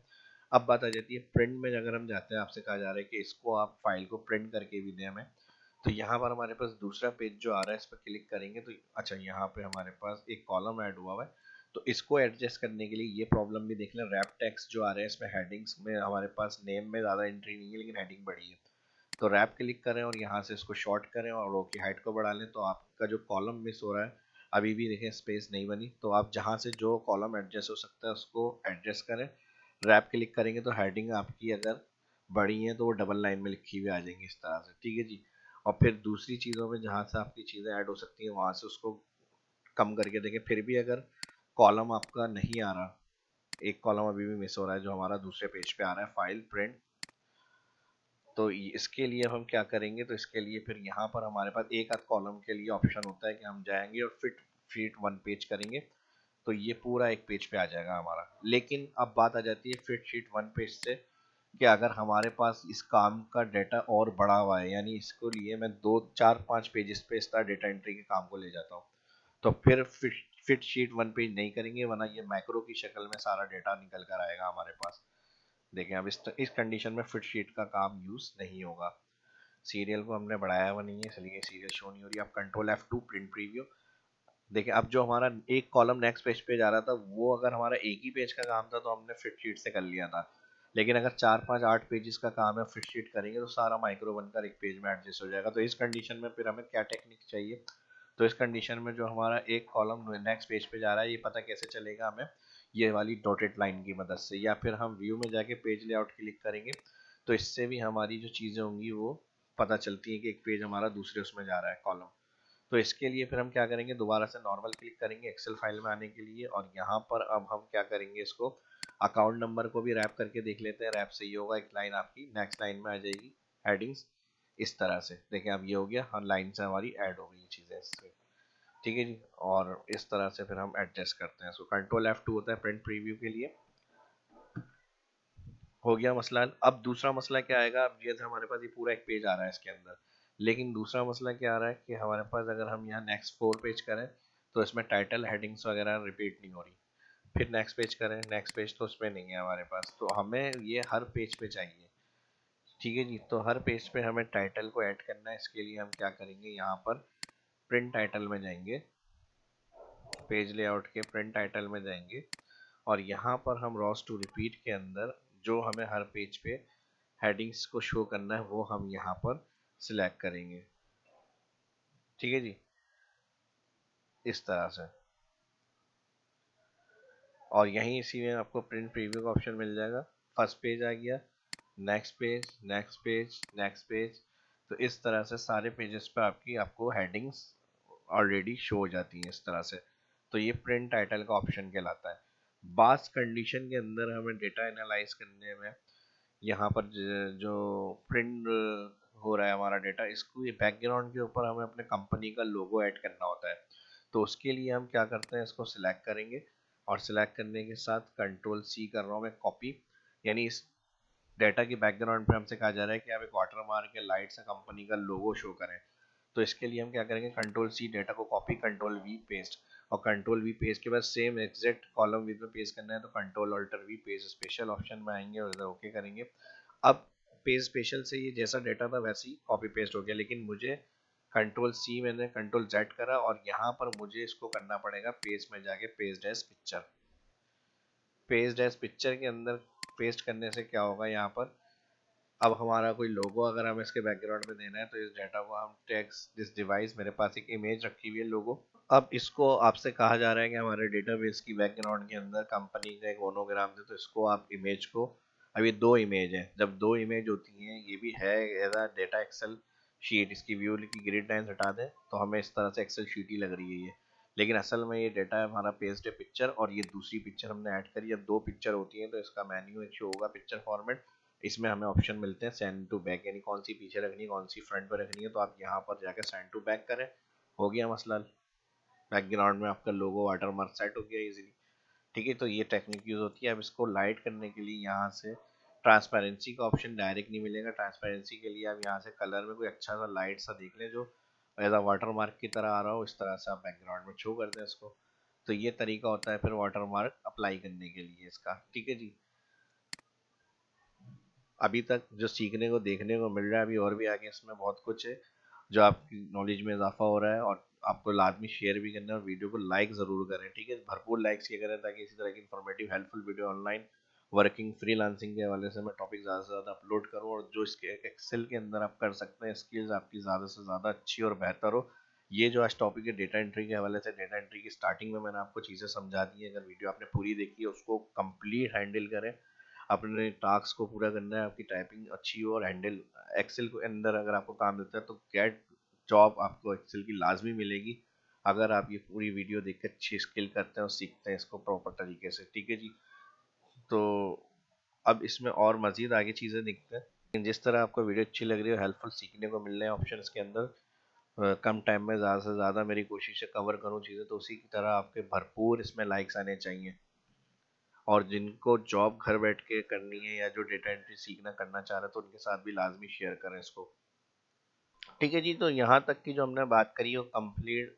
A: अब बात आ जाती है प्रिंट में, अगर हम जाते हैं आपसे कहा जा रहा है कि इसको आप फाइल को प्रिंट करके भी दें हमें, तो यहाँ पर हमारे पास दूसरा पेज जो आ रहा है इस पर क्लिक करेंगे तो अच्छा यहाँ पे हमारे पास एक कॉलम ऐड हुआ है। तो इसको एडजस्ट करने के लिए ये प्रॉब्लम भी देख लें, रैप टेक्स्ट जो आ रहा है इसमें हेडिंग्स में हमारे पास नेम में ज़्यादा एंट्री नहीं है लेकिन हेडिंग बड़ी है। तो रैप क्लिक करें और यहाँ से इसको शॉर्ट करें और रो की हाइट को बढ़ा लें, तो आपका जो कॉलम मिस हो रहा है अभी भी देखें स्पेस नहीं बनी। तो आप जहाँ से जो कॉलम एडजस्ट हो सकता है उसको एडजस्ट करें। रैप क्लिक करेंगे तो हेडिंग आपकी अगर बड़ी है तो वो डबल लाइन में लिखी हुई आ जाएंगी इस तरह से। ठीक है जी, और फिर दूसरी चीज़ों में जहाँ से आपकी चीज़ें ऐड हो सकती हैं वहाँ से उसको कम करके देखें। फिर भी अगर कॉलम आपका नहीं आ रहा, एक कॉलम अभी भी मिस हो रहा है जो हमारा दूसरे पेज पे आ रहा है फाइल प्रिंट, तो इसके लिए हम क्या करेंगे, तो इसके लिए फिर यहाँ पर हमारे पास एक आध कॉलम के लिए ऑप्शन होता है कि हम जाएंगे और फिट शीट वन पेज करेंगे, तो ये पूरा एक पेज पे आ जाएगा हमारा। लेकिन अब बात आ जाती है फिट शीट वन पेज से कि अगर हमारे पास इस काम का डाटा और बड़ा हुआ है, यानी इसको लिए मैं 2 4 5 पेजेस पे इस तरह डेटा एंट्री के काम को ले जाता हूँ, तो फिर फिट शीट वन पेज नहीं करेंगे, वरना ये मैक्रो की शक्ल में सारा डेटा निकल कर आएगा हमारे पास। देखें अब इस कंडीशन में फिट शीट का काम यूज नहीं होगा। सीरियल को हमने बढ़ाया हुआ नहीं है इसलिए सीरियल शो नहीं हो रही। अब कंट्रोल F2 प्रिंट प्रीव्यू। देखिए अब जो हमारा एक कॉलम नेक्स्ट पेज पे जा रहा था वो अगर हमारा एक ही पेज का काम था तो हमने फिट शीट से कर लिया था, लेकिन अगर 4 5 8 पेजेस का काम है फिट शीट करेंगे तो सारा माइक्रो बनकर एक पेज में एडजस्ट हो जाएगा। तो इस कंडीशन में फिर हमें क्या टेक्निक चाहिए, तो इस कंडीशन में जो हमारा एक कॉलम नेक्स्ट पेज पे जा रहा है ये पता कैसे चलेगा हमें, ये वाली डॉटेड लाइन की मदद से, या फिर हम व्यू में जाके पेज लेआउट क्लिक करेंगे तो इससे भी हमारी जो चीज़ें होंगी वो पता चलती है कि एक पेज हमारा दूसरे उसमें जा रहा है कॉलम। तो इसके लिए फिर हम क्या करेंगे, दोबारा से नॉर्मल क्लिक करेंगे एक्सेल फाइल में आने के लिए, और यहाँ पर अब हम क्या करेंगे, इसको अकाउंट नंबर को भी रैप करके देख लेते हैं। रैप से ये होगा एक लाइन आपकी नेक्स्ट लाइन में आ जाएगी हेडिंग्स इस तरह से। देखें अब ये हो गया, हर लाइन से हमारी ऐड हो गई चीज़ें इससे। ठीक है जी, और इस तरह से फिर हम एडजस्ट करते हैं इसको। कंट्रोल F2 होता है प्रिंट प्रीव्यू के लिए। हो गया मसला। अब दूसरा मसला क्या आएगा, अब ये हमारे पास ये पूरा एक पेज आ रहा है इसके अंदर, लेकिन दूसरा मसला क्या आ रहा है कि हमारे पास अगर हम यहाँ नेक्स्ट 4 पेज करें तो इसमें टाइटल हेडिंग्स वगैरह रिपीट नहीं हो रही। फिर नेक्स्ट पेज करें, नेक्स्ट पेज तो उसमें नहीं है हमारे पास, तो हमें ये हर पेज पे चाहिए। ठीक है जी, तो हर पेज पे हमें टाइटल को ऐड करना है। इसके लिए हम क्या करेंगे, यहाँ पर प्रिंट टाइटल में जाएंगे, पेज लेआउट के प्रिंट टाइटल में जाएंगे और यहाँ पर हम रॉस टू रिपीट के अंदर जो हमें हर पेज पे हेडिंग्स को शो करना है वो हम यहाँ पर सिलेक्ट करेंगे। ठीक है जी, इस तरह से, और यहीं इसी में आपको प्रिंट प्रीव्यू का ऑप्शन मिल जाएगा। फर्स्ट पेज आ गया, next page, next page, next page, तो इस तरह से सारे पेजेस पे आपको हेडिंग्स ऑलरेडी शो हो जाती हैं इस तरह से। तो ये प्रिंट टाइटल का ऑप्शन कहलाता है। बास कंडीशन के अंदर हमें डेटा एनालाइज करने में यहाँ पर जो प्रिंट हो रहा है हमारा डेटा, इसको ये बैकग्राउंड के ऊपर हमें अपने कंपनी का लोगो ऐड करना होता है। तो उसके लिए हम क्या करते हैं, इसको सिलेक्ट करेंगे और सिलेक्ट करने के साथ कंट्रोल C कर रहा हूँ मैं कॉपी, यानी इस डेटा के बैकग्राउंड पे हमसे कहा जा रहा है कि आप एक वाटर मार्क या लाइट से कंपनी का लोगो शो करें। तो इसके लिए हम क्या करेंगे, कंट्रोल C डेटा को कॉपी, कंट्रोल V पेस्ट, और कंट्रोल V पेस्ट के बाद सेम एग्जैक्ट कॉलम विद में पेस्ट करना है तो control alter V paste special option में आएंगे और इधर ओके करेंगे। अब पेज स्पेशल से ये जैसा डेटा था वैसे ही कॉपी पेस्ट हो गया, लेकिन मुझे कंट्रोल C मैंने कंट्रोल Z करा और यहाँ पर मुझे इसको करना पड़ेगा पेज में जाके paste as picture. Paste as picture के अंदर पेस्ट करने से क्या होगा, यहाँ पर अब हमारा कोई लोगो अगर हमें इसके बैकग्राउंड में देना है तो इस डेटा को हम टेक्स्ट दिस डिवाइस, मेरे पास एक इमेज रखी हुई है लोगो, अब इसको आपसे कहा जा रहा है कि हमारे डेटाबेस की बैकग्राउंड के अंदर कंपनी का एक मोनोग्राम दे, तो इसको आप इमेज को अब ये दो इमेज है, जब दो इमेज होती हैं, ये भी है as a data Excel sheet, इसकी व्यू की ग्रिड लाइंस हटा दें तो हमें इस तरह से एक्सेल शीट ही लग रही है ये, लेकिन असल में ये डेटा है हमारा पेस्ट है पिक्चर, और ये दूसरी पिक्चर हमने ऐड करी। अब दो पिक्चर होती हैं तो इसका मेन्यू एक शो होगा पिक्चर फॉर्मेट, इसमें हमें ऑप्शन मिलते हैं सेंड टू बैक, यानी कौन सी पीछे रखनी है कौन सी फ्रंट पर रखनी है, तो आप यहाँ पर जाकर सेंड टू बैक करें, हो गया मसला, बैकग्राउंड में आपका लोगो वाटर मार्क सेट हो गया इजीली। ठीक है, तो ये टेक्निक यूज होती है। अब इसको लाइट करने के लिए यहाँ से ट्रांसपेरेंसी का ऑप्शन डायरेक्ट नहीं मिलेगा, ट्रांसपेरेंसी के लिए आप यहाँ से कलर में कोई अच्छा सा लाइट सा देख लें जो एज अ वाटर मार्क की तरह आ रहा हो, इस तरह से आप बैकग्राउंड में शो कर दें इसको। तो ये तरीका होता है फिर वाटर मार्क अप्लाई करने के लिए इसका। ठीक है जी, अभी तक जो सीखने को देखने को मिल रहा है, अभी और भी आगे इसमें बहुत कुछ है जो आपकी नॉलेज में इजाफा हो रहा है, और आपको लाजमी शेयर भी करना है और वीडियो को लाइक ज़रूर करें। ठीक है, भरपूर लाइक्स किया करें ताकि इसी तरह की informative helpful video online working freelancing के हवाले से मैं टॉपिक ज़्यादा से ज़्यादा अपलोड करूँ, और जो इसके एक्सेल के अंदर आप कर सकते हैं स्किल्स आपकी ज़्यादा से ज़्यादा अच्छी और बेहतर हो। ये जो आज टॉपिक है डेटा एंट्री के हवाले से, डेटा एंट्री की स्टार्टिंग में मैंने आपको चीज़ें समझा दी है, अगर वीडियो आपने पूरी देखी है उसको कंप्लीट हैंडल करें, अपने टास्क को पूरा करना है, आपकी टाइपिंग अच्छी हो और हैंडल एक्सेल के अंदर अगर आपको काम देता है तो गेट जॉब आपको एक्सेल की लाजमी मिलेगी, अगर आप ये पूरी वीडियो देख कर अच्छी स्किल करते हैं और सीखते हैं इसको प्रॉपर तरीके से। ठीक है जी, तो अब इसमें और मज़ीद आगे चीज़ें देखते हैं। जिस तरह आपको वीडियो अच्छी लग रही है, हेल्पफुल सीखने को मिल रहे हैं ऑप्शन के अंदर, कम टाइम में ज़्यादा से ज़्यादा मेरी कोशिश है कवर करूँ चीज़ें, तो उसी की तरह आपके भरपूर इसमें लाइक्स आने चाहिए। और जिनको जॉब घर बैठ के करनी है या जो डेटा एंट्री सीखना करना चाह रहे हैं तो उनके साथ भी लाजमी शेयर करें इसको। ठीक है जी, तो यहाँ तक की जो हमने बात करी वो कंप्लीट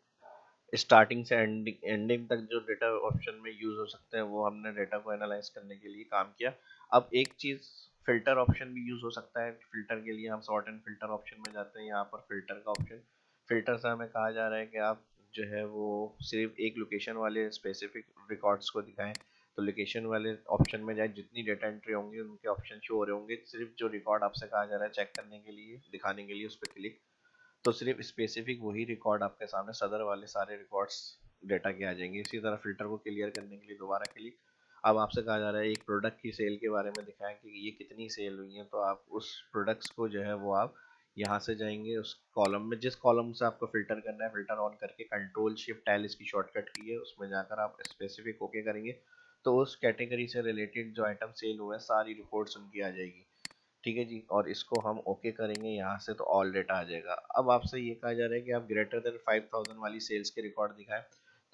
A: स्टार्टिंग से एंडिंग तक जो डेटा ऑप्शन में यूज हो सकते हैं वो हमने डेटा को एनालाइज करने के लिए काम किया। अब एक चीज फिल्टर ऑप्शन भी यूज हो सकता है, फिल्टर के लिए हम सॉर्ट एंड फिल्टर ऑप्शन में जाते हैं। यहाँ पर फिल्टर का ऑप्शन, फिल्टर से हमें कहा जा रहा है कि आप जो है वो सिर्फ एक लोकेशन वाले स्पेसिफिक रिकॉर्ड्स को दिखाएं, तो लोकेशन वाले ऑप्शन में जाए, जितनी डेटा एंट्री होंगी उनके ऑप्शन शो हो रहे होंगे, सिर्फ जो रिकॉर्ड आपसे कहा जा रहा है चेक करने के लिए दिखाने के लिए उस पर क्लिक, तो सिर्फ स्पेसिफिक वही रिकॉर्ड आपके सामने सदर वाले सारे रिकॉर्ड्स डेटा के आ जाएंगे। इसी तरह फिल्टर को क्लियर करने के लिए दोबारा क्लिक, अब आपसे कहा जा रहा है एक प्रोडक्ट की सेल के बारे में दिखाएं कि ये कितनी सेल हुई है, तो आप उस प्रोडक्ट्स को जो है वो आप यहाँ से जाएंगे उस कॉलम में, जिस कॉलम से आपको फिल्टर करना है, फिल्टर ऑन करके कंट्रोल शिफ्ट एल इसकी शॉर्टकट की है, उसमें जाकर आप स्पेसिफिक ओके करेंगे तो उस कैटेगरी से रिलेटेड जो आइटम सेल हुए हैं सारी रिपोर्ट्स उनकी आ जाएगी। ठीक है जी, और इसको हम ओके करेंगे यहाँ से तो ऑल डेटा आ जाएगा। अब आपसे ये कहा जा रहा है कि आप ग्रेटर देन 5000 वाली सेल्स के रिकॉर्ड दिखाएं,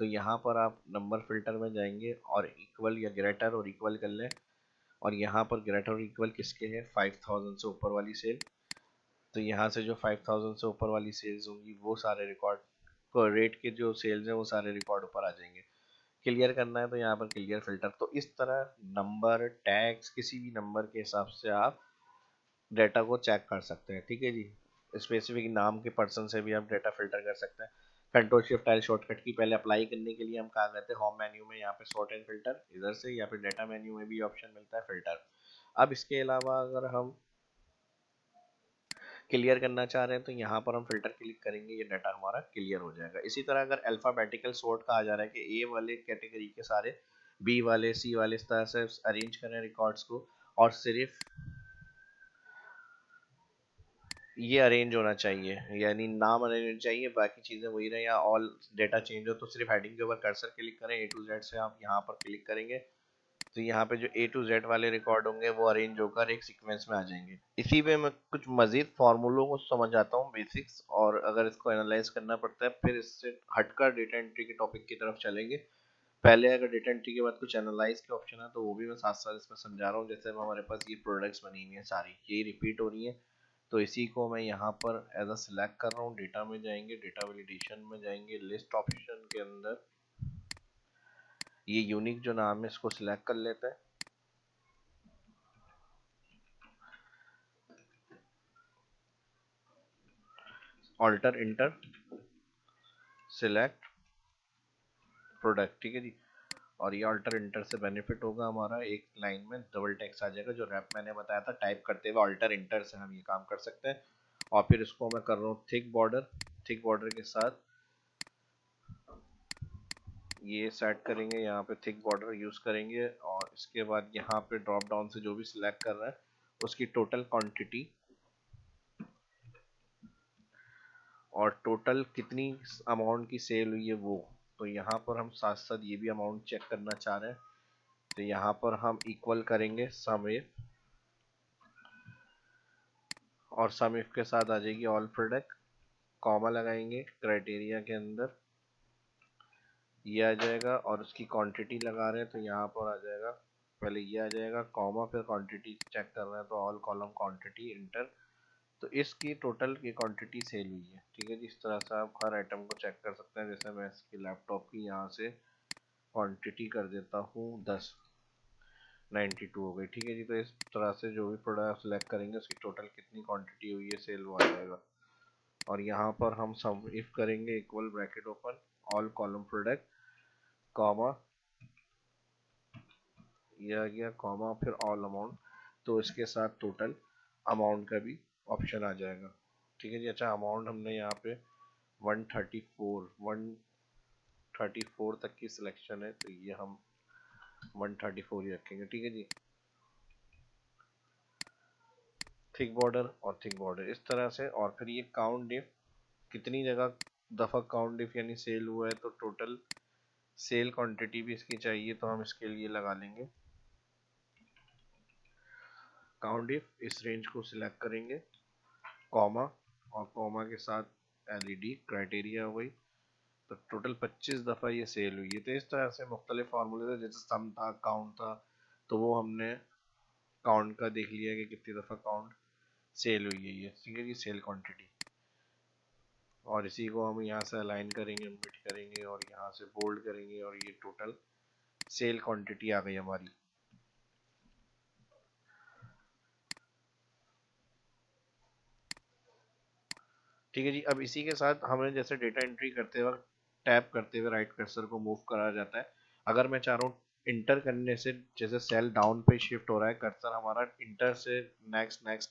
A: तो यहाँ पर आप नंबर फिल्टर में जाएंगे और इक्वल या ग्रेटर और इक्वल कर लें, और यहाँ पर ग्रेटर और इक्वल किसके हैं, 5000 से ऊपर वाली सेल, तो यहाँ से जो 5000 से ऊपर वाली सेल्स होंगी वो सारे रिकॉर्ड को रेट के जो सेल्स हैं वो सारे रिकॉर्ड ऊपर आ जाएंगे। क्लियर करना है तो यहाँ पर क्लियर फिल्टर, तो इस तरह नंबर टैग्स किसी भी नंबर के हिसाब से आप डेटा को चेक कर सकते हैं। ठीक है जी, स्पेसिफिक नाम के पर्सन से भी आप डेटा फिल्टर कर सकते हैं। कंट्रोल शिफ्ट टाइल शॉर्टकट की पहले अप्लाई करने के लिए हम कहा करते हैं होम मेन्यू में, यहाँ पे सॉर्ट एंड फिल्टर इधर से, या फिर डेटा मेन्यू में भी ऑप्शन मिलता है फिल्टर। अब इसके अलावा अगर हम क्लियर करना चाह रहे हैं तो यहाँ पर हम फिल्टर क्लिक करेंगे, ये डाटा हमारा क्लियर हो जाएगा। इसी तरह अगर अल्फाबेटिकल सॉर्ट कहा जा रहा है कि ए वाले कैटेगरी के सारे बी वाले सी वाले इस तरह से अरेंज करें रिकॉर्ड्स को, और सिर्फ ये अरेंज होना चाहिए, यानी नाम अरेंज होना चाहिए, बाकी चीज़ें वही रहे, या ऑल डेटा चेंज हो तो सिर्फ हेडिंग के ऊपर कर्सर क्लिक करें, ए टू जेड से आप यहाँ पर क्लिक करेंगे तो यहाँ पे जो ए टू जेड वाले रिकॉर्ड होंगे वो अरेंज होकर एक सीक्वेंस में आ जाएंगे। इसी पे मैं कुछ मजीद फार्मूलों को समझ आता हूँ बेसिक्स, और अगर इसको एनालाइज करना पड़ता है फिर इससे हटकर डेटा एंट्री के टॉपिक की तरफ चलेंगे। पहले अगर डेटा एंट्री के बाद कुछ एनालाइज के ऑप्शन है तो वो भी मैं साथ साथ इसमें समझा रहा हूँ। जैसे हमारे पास ये प्रोडक्ट्स बनी हुई है सारी, यही रिपीट हो रही है, तो इसी को मैं यहाँ पर एज अ सिलेक्ट कर रहा हूँ, डेटा में जाएंगे, डेटा वैलिडेशन में जाएंगे, लिस्ट ऑप्शन के अंदर ये यूनिक जो नाम है इसको सिलेक्ट कर लेते हैं, ऑल्टर इंटर सिलेक्ट प्रोडक्ट। ठीक है जी, और ये ऑल्टर इंटर से बेनिफिट होगा हमारा, एक लाइन में डबल टेक्स्ट आ जाएगा, जो रैप मैंने बताया था टाइप करते हुए ऑल्टर इंटर से हम ये काम कर सकते हैं। और फिर इसको मैं कर रहा हूँ थिक बॉर्डर, थिक बॉर्डर के साथ ये सेट करेंगे, यहाँ पे थिक बॉर्डर यूज करेंगे और इसके बाद यहाँ पे ड्रॉप डाउन से जो भी सिलेक्ट कर रहा है उसकी टोटल क्वांटिटी और टोटल कितनी अमाउंट की सेल हुई है वो। तो यहाँ पर हम साथ साथ ये भी अमाउंट चेक करना चाह रहे हैं, तो यहाँ पर हम इक्वल करेंगे सम इफ, और सम इफ के साथ आ जाएगी ऑल प्रोडक्ट, कॉमा लगाएंगे क्राइटेरिया के अंदर, ये आ जाएगा और उसकी क्वांटिटी लगा रहे हैं तो यहाँ पर आ जाएगा, पहले ये आ जाएगा कॉमा, फिर क्वांटिटी चेक कर रहे हैं तो ऑल कॉलम क्वांटिटी इंटर, तो इसकी टोटल की क्वांटिटी सेल हुई है। ठीक है जी, इस तरह से आप हर आइटम को चेक कर सकते हैं। जैसे मैं इसकी लैपटॉप की यहाँ से क्वांटिटी कर देता हूँ 10, 92 हो गई। ठीक है जी, तो इस तरह से जो भी प्रोडक्ट सेलेक्ट करेंगे उसकी टोटल कितनी क्वांटिटी हुई है सेल वो आ जाएगा। और यहाँ पर हम सम इफ करेंगे equal bracket open all column product comma, ये आ गया कॉमा, फिर ऑल अमाउंट, तो इसके साथ टोटल अमाउंट का भी ऑप्शन आ जाएगा। ठीक है जी, अच्छा अमाउंट हमने यहाँ पे 134 तक की सिलेक्शन है तो ये हम 134 ही रखेंगे। ठीक है जी, थिक बॉर्डर और थिक बॉर्डर इस तरह से। और फिर ये काउंट डिफ, कितनी जगह दफा काउंट डिफ यानी सेल हुआ है, तो टोटल सेल क्वांटिटी भी इसकी चाहिए तो हम इसके लिए लगा लेंगे काउंट डिफ, इस रेंज को सिलेक्ट करेंगे कॉमा, और कॉमा के साथ एलईडी क्राइटेरिया हो गई, तो टोटल 25 दफ़ा ये सेल हुई है। तो इस तरह से मुख्तलिफ फार्मूले थे, जैसे सम था काउंट था, तो वो हमने काउंट का देख लिया कि कितनी दफ़ा काउंट सेल हुई है ये। ठीक है जी, सेल क्वांटिटी, और इसी को हम यहाँ से अलाइन करेंगे, मिट करेंगे और यहाँ से बोल्ड करेंगे और ये टोटल सेल क्वांटिटी आ गई हमारी। ठीक है जी, अब इसी के साथ हमें जैसे डेटा एंट्री करते वक्त टैप करते हुए राइट कर्सर को मूव करा जाता है। अगर मैं चाह रहा हूँ इंटर करने से, जैसे सेल डाउन पे शिफ्ट हो रहा है कर्सर हमारा, इंटर से नेक्स्ट नेक्स्ट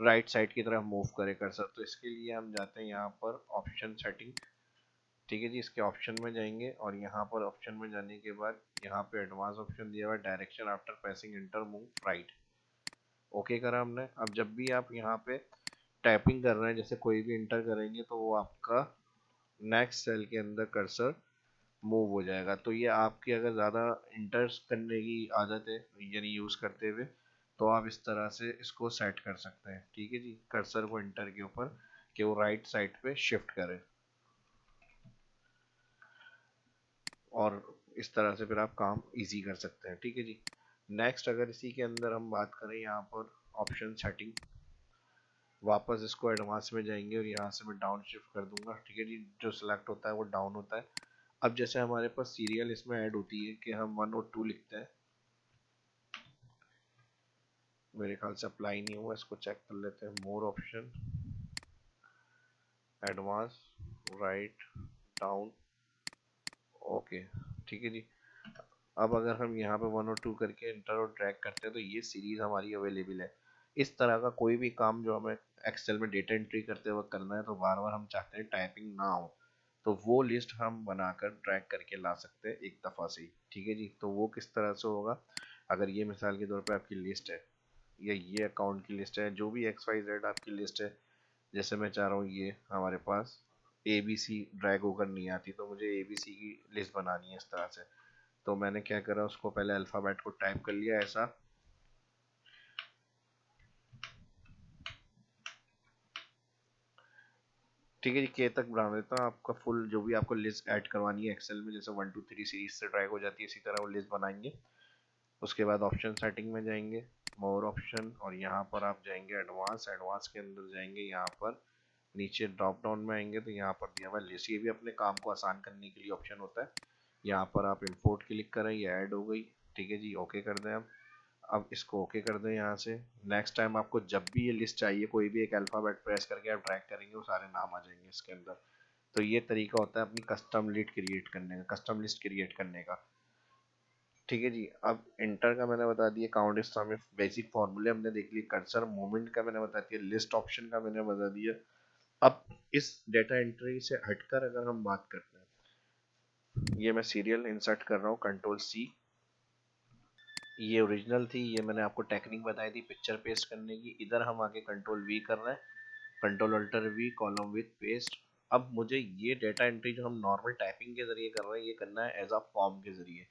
A: राइट साइड की तरफ मूव करे कर्सर, तो इसके लिए हम जाते हैं यहाँ पर ऑप्शन सेटिंग। ठीक है जी, इसके ऑप्शन में जाएंगे और यहाँ पर ऑप्शन में जाने के बाद यहाँ पे एडवांस ऑप्शन दिया हुआ है direction after pressing inter move right, okay करा हमने। अब जब भी आप यहाँ पे टाइपिंग कर रहे हैं, जैसे कोई भी इंटर करेंगे तो वो आपका नेक्स्ट सेल के अंदर कर्सर मूव हो जाएगा। तो ये आपकी अगर ज़्यादा इंटर्स करने की आदत है यानी यूज़ करते हुए, तो आप इस तरह से इसको सेट कर सकते हैं। ठीक है जी, कर्सर को इंटर के ऊपर कि वो राइट साइड पे शिफ्ट करे, और इस तरह से फिर आप काम इजी कर सकते हैं। ठीक है जी, नेक्स्ट अगर इसी के अंदर हम बात करें यहाँ पर ऑप्शन सेटिंग, वापस इसको एडवांस में जाएंगे और यहाँ से मैं डाउन शिफ्ट कर दूंगा। ठीक है जी, जो सिलेक्ट होता है वो डाउन होता है। अब जैसे हमारे पास सीरियल इसमें ऐड होती है कि हम 1 और 2 लिखते हैं, मेरे ख्याल से अप्लाई नहीं हुआ, इसको चेक कर लेते हैं। मोर option, advance, right, down, okay. ठीक है जी, अब अगर हम यहाँ पे 1 और 2 करके इंटर और ड्रैग करते हैं तो ये सीरीज हमारी अवेलेबल है। इस तरह का कोई भी काम जो हमें एक्सेल में डेटा एंट्री करते वक्त करना है, तो बार बार हम चाहते हैं टाइपिंग ना हो, तो वो लिस्ट हम बनाकर ड्रैग करके ला सकते हैं एक दफ़ा से ही। ठीक है जी, तो वो किस तरह से होगा, अगर ये मिसाल के तौर पे आपकी लिस्ट है या ये अकाउंट की लिस्ट है, जो भी XYZ आपकी लिस्ट है, जैसे मैं चाह रहा हूँ ये हमारे पास ABC ड्रैग होकर नहीं आती, तो मुझे ABC की लिस्ट बनानी है इस तरह से। तो मैंने क्या करा, उसको पहले अल्फ़ाबेट को टाइप कर लिया ऐसा, ठीक है जी, के तक बढ़ा देता हूँ। आपका फुल जो भी आपको लिस्ट ऐड करवानी है एक्सेल में, जैसे 1 2 3 सीरीज से ड्रैग हो जाती है, इसी तरह वो लिस्ट बनाएंगे। उसके बाद ऑप्शन सेटिंग में जाएंगे, मोर ऑप्शन, और यहाँ पर आप जाएंगे एडवांस, एडवांस के अंदर जाएंगे, यहाँ पर नीचे ड्रॉप डाउन में आएंगे तो यहाँ पर दिया हुआ लिस्ट, ये भी अपने काम को आसान करने के लिए ऑप्शन होता है। यहाँ पर आप इंपोर्ट क्लिक करें, ये ऐड हो गई। ठीक है जी, ओके कर दें। अब इसको ओके कर दें यहाँ से। नेक्स्ट टाइम आपको जब भी ये लिस्ट चाहिए, कोई भी एक अल्फ़ाबेट प्रेस करके आप ड्रैग करेंगे, वो सारे नाम आ जाएंगे इसके अंदर। तो ये तरीका होता है अपनी कस्टम लिस्ट क्रिएट करने का, कस्टम लिस्ट क्रिएट करने का। ठीक है जी, अब इंटर का मैंने बता दिया, काउंट इस में बेसिक फॉर्मूले हमने देख लिए, कर्सर मूवमेंट का मैंने बता दिया, लिस्ट ऑप्शन का मैंने बता दिया। अब इस डेटा एंट्री से हटकर अगर हम बात करते हैं, ये मैं सीरियल इंसर्ट कर रहा हूँ, कंट्रोल सी। ये ओरिजिनल थी, ये मैंने आपको टेक्निक बताई थी पिक्चर पेस्ट करने की। इधर हम आके कंट्रोल वी कर रहे हैं, control alter V, column with paste. अब मुझे ये डेटा एंट्री जो हम नॉर्मल टाइपिंग के जरिए कर रहे हैं, ये करना है एज अ फॉर्म के जरिए।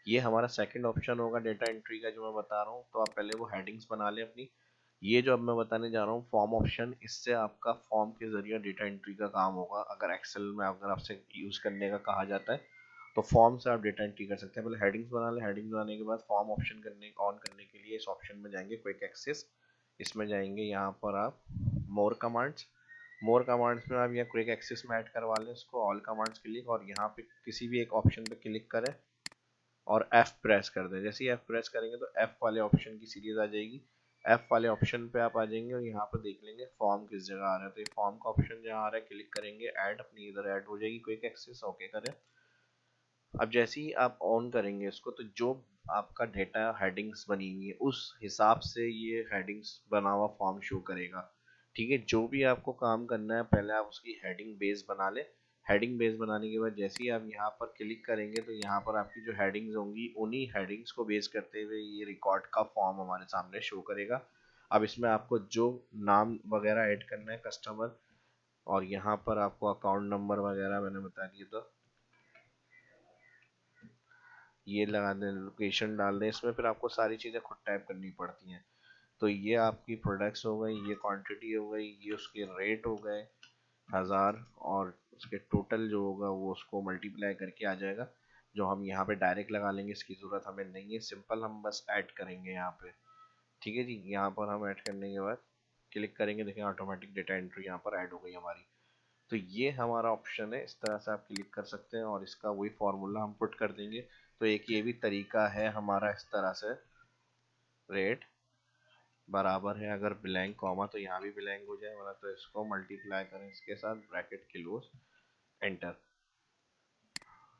A: ये हमारा सेकंड ऑप्शन होगा डेटा एंट्री का जो मैं बता रहा हूँ। तो आप पहले वो हेडिंग्स बना लें अपनी। ये जो अब मैं बताने जा रहा हूँ फॉर्म ऑप्शन, इससे आपका फॉर्म के जरिए डेटा एंट्री का काम होगा। अगर एक्सेल में अगर आपसे यूज करने का कहा जाता है तो फॉर्म से आप डेटा एंट्री कर सकते हैं। पहले हेडिंग्स बना लें, हेडिंग्स बनाने के बाद फॉर्म ऑप्शन करने ऑन करने के लिए इस ऑप्शन में जाएंगे, क्विक एक्सेस। इसमें जाएंगे, यहाँ पर आप मोर कमांड्स, मोर कमांड्स में आप यहाँ क्विक एक्सेस में ऐड करवा लें इसको, ऑल कमांड्स क्लिक, और यहाँ पे किसी भी एक ऑप्शन पे क्लिक करें और F प्रेस कर दें। जैसे ही F प्रेस करेंगे तो F वाले ऑप्शन की सीरीज आ जाएगी। F वाले ऑप्शन पे आप आ जाएंगे और यहाँ पर देख लेंगे फॉर्म किस जगह आ रहा है। तो ये फॉर्म का ऑप्शन जहाँ आ रहा है क्लिक करेंगे, ऐड अपनी इधर ऐड हो जाएगी क्विक एक्सेस, ओके करें। अब जैसे ही आप ऑन करेंगे इसको तो जो आपका डेटा हेडिंग्स बनी हुई है उस हिसाब से ये हेडिंग्स बना हुआ फॉर्म शो करेगा। ठीक है, जो भी आपको काम करना है पहले आप उसकी हेडिंग बेस बना ले। हेडिंग बेस बनाने के बाद जैसे ही आप यहाँ पर क्लिक करेंगे तो यहाँ पर आपकी जो हेडिंग्स होंगी उन्हीं हेडिंग्स को बेस करते हुए ये रिकॉर्ड का फॉर्म हमारे सामने शो करेगा। अब इसमें आपको जो नाम वगैरह ऐड करना है कस्टमर, और यहाँ पर आपको अकाउंट नंबर वगैरह मैंने बता दिया, तो ये लगा दें, लोकेशन डाल दें इसमें। फिर आपको सारी चीज़ें खुद टाइप करनी पड़ती हैं। तो ये आपकी प्रोडक्ट्स हो गई, ये क्वांटिटी हो गई, ये उसके रेट हो गए 1000, और उसके टोटल जो होगा वो उसको मल्टीप्लाई करके आ जाएगा, जो हम यहाँ पे डायरेक्ट लगा लेंगे, इसकी ज़रूरत हमें नहीं है। सिंपल हम बस ऐड करेंगे यहाँ पे। ठीक है जी, यहाँ पर हम ऐड करने के बाद क्लिक करेंगे, देखें ऑटोमेटिक डेटा एंट्री यहाँ पर ऐड हो गई हमारी। तो ये हमारा ऑप्शन है, इस तरह से आप क्लिक कर सकते हैं और इसका वही फॉर्मूला हम पुट कर देंगे। तो एक ये भी तरीका है हमारा, इस तरह से रेट बराबर है, अगर ब्लैंक कॉमा तो यहाँ भी ब्लैंक हो जाए, वरना तो इसको मल्टीप्लाई करें इसके साथ, ब्रैकेट क्लोज, एंटर।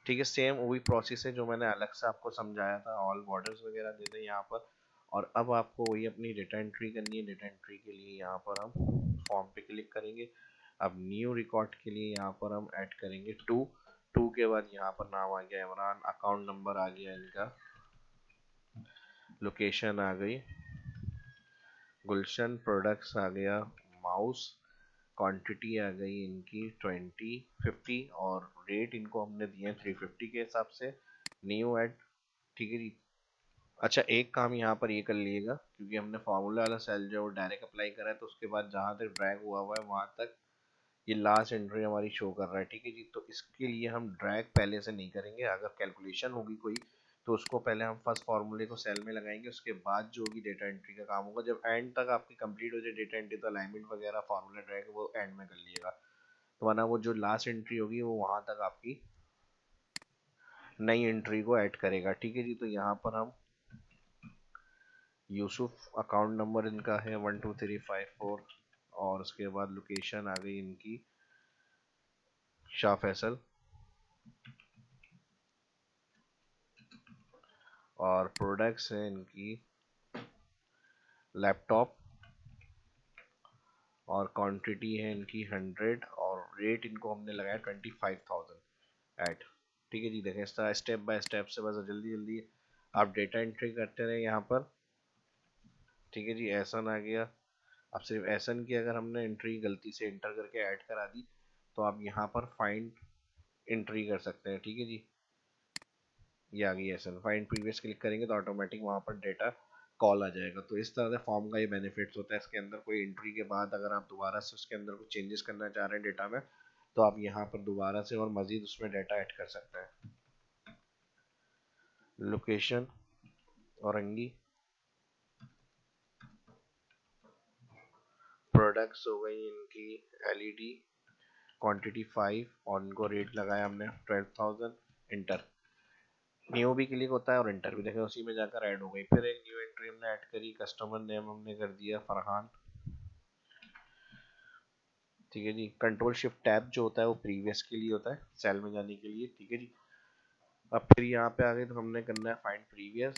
A: ठीक है, सेम वही प्रोसेस है जो मैंने अलग से आपको समझाया था, ऑल बॉर्डर्स वगैरह दे दें यहाँ पर। और अब आपको वही अपनी डेटा एंट्री करनी है। डेटा एंट्री के लिए यहाँ पर हम फॉर्म पे क्लिक करेंगे। अब न्यू रिकॉर्ड के लिए यहाँ पर हम ऐड करेंगे टू। टू के बाद यहाँ पर नाम आ गया इमरान, अकाउंट नंबर आ गया इनका, लोकेशन आ गई गुलशन, प्रोडक्ट्स आ गया माउस, क्वांटिटी आ गई इनकी 2050, और रेट इनको हमने दिए 350 के हिसाब से, न्यू ऐड। ठीक है जी। अच्छा, एक काम यहाँ पर ये कर लीजिएगा, क्योंकि हमने फार्मूला वाला सेल जो डायरेक्ट अप्लाई करा है तो उसके बाद जहाँ तक ड्रैग हुआ हुआ है वहाँ तक ये लास्ट एंट्री हमारी शो कर रहा है। ठीक है जी, तो इसके लिए हम ड्रैग पहले से नहीं करेंगे। अगर कैलकुलेशन होगी कोई तो उसको पहले हम फर्स्ट फार्मूले को सेल में लगाएंगे, उसके बाद जो होगी डेटा एंट्री का काम होगा। जब एंड तक आपकी कंप्लीट हो जाए डेटा एंट्री तो अलाइनमेंट वगैरह फार्मूला ड्रैग वो एंड में कर लीजिएगा, तो वरना वो जो लास्ट एंट्री होगी वो वहाँ तक आपकी नई एंट्री को ऐड करेगा। ठीक है जी, तो यहाँ पर हम यूसुफ, अकाउंट नंबर इनका है 12354, और उसके बाद लोकेशन आ गई इनकी शाह फैसल, और प्रोडक्ट्स हैं इनकी लैपटॉप, और क्वांटिटी है इनकी 100, और रेट इनको हमने लगाया 25,000 ऐड। ठीक है जी, देखें इस तरह स्टेप बाय स्टेप से बस जल्दी जल्दी आप डेटा एंट्री करते रहे यहाँ पर। ठीक है जी, एसन आ गया। अब सिर्फ एसन की अगर हमने एंट्री गलती से इंटर करके ऐड करा दी तो आप यहाँ पर फाइंड एंट्री कर सकते हैं। ठीक है जी, ये आ गई एसन, फाइंड प्रीवियस क्लिक करेंगे तो ऑटोमेटिक वहाँ पर डेटा कॉल आ जाएगा। तो इस तरह से फॉर्म का ये बेनिफिट्स होता है। इसके अंदर कोई एंट्री के बाद अगर आप दोबारा से उसके अंदर कुछ चेंजेस करना चाह रहे हैं डेटा में, तो आप यहाँ पर दोबारा से और मजीद उसमें डेटा ऐड कर सकते हैं। लोकेशन औरंगी, प्रोडक्ट्स हो गई इनकी एलईडी, क्वांटिटी 5, और इनको रेट लगाया हमने 12,000, इंटर। न्यू भी क्लिक होता है और इंटर भी, देखें उसी में जाकर ऐड हो गई। फिर एक न्यू एंट्री हमने ऐड करी, कस्टमर नेम हमने कर दिया फरहान। ठीक है जी, कंट्रोल शिफ्ट टैब जो होता है वो प्रीवियस के लिए होता है, सेल में जाने के लिए। ठीक है जी, अब फिर यहाँ पे आ गए तो हमने करना है find previous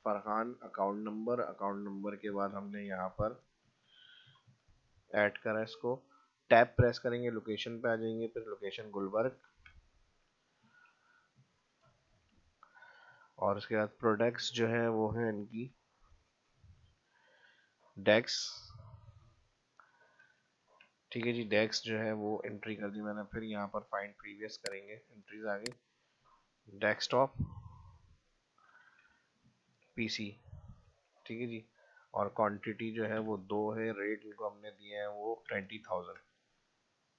A: Farhan, account number, account number के बाद हमने यहाँ पर ऐड करा इसको, टैब प्रेस करेंगे, लोकेशन पे आ जाएंगे, फिर लोकेशन गुलबर्ग, और उसके बाद प्रोडक्ट्स जो है वो है इनकी डेक्स। ठीक है जी, डेक्स जो है वो एंट्री कर दी मैंने। फिर यहाँ पर फाइंड प्रीवियस करेंगे, एंट्रीज आ गई। डेस्कटॉप, पीसी, ठीक है जी। और क्वांटिटी जो है वो 2 है, रेट इनको हमने दिए हैं वो 20,000,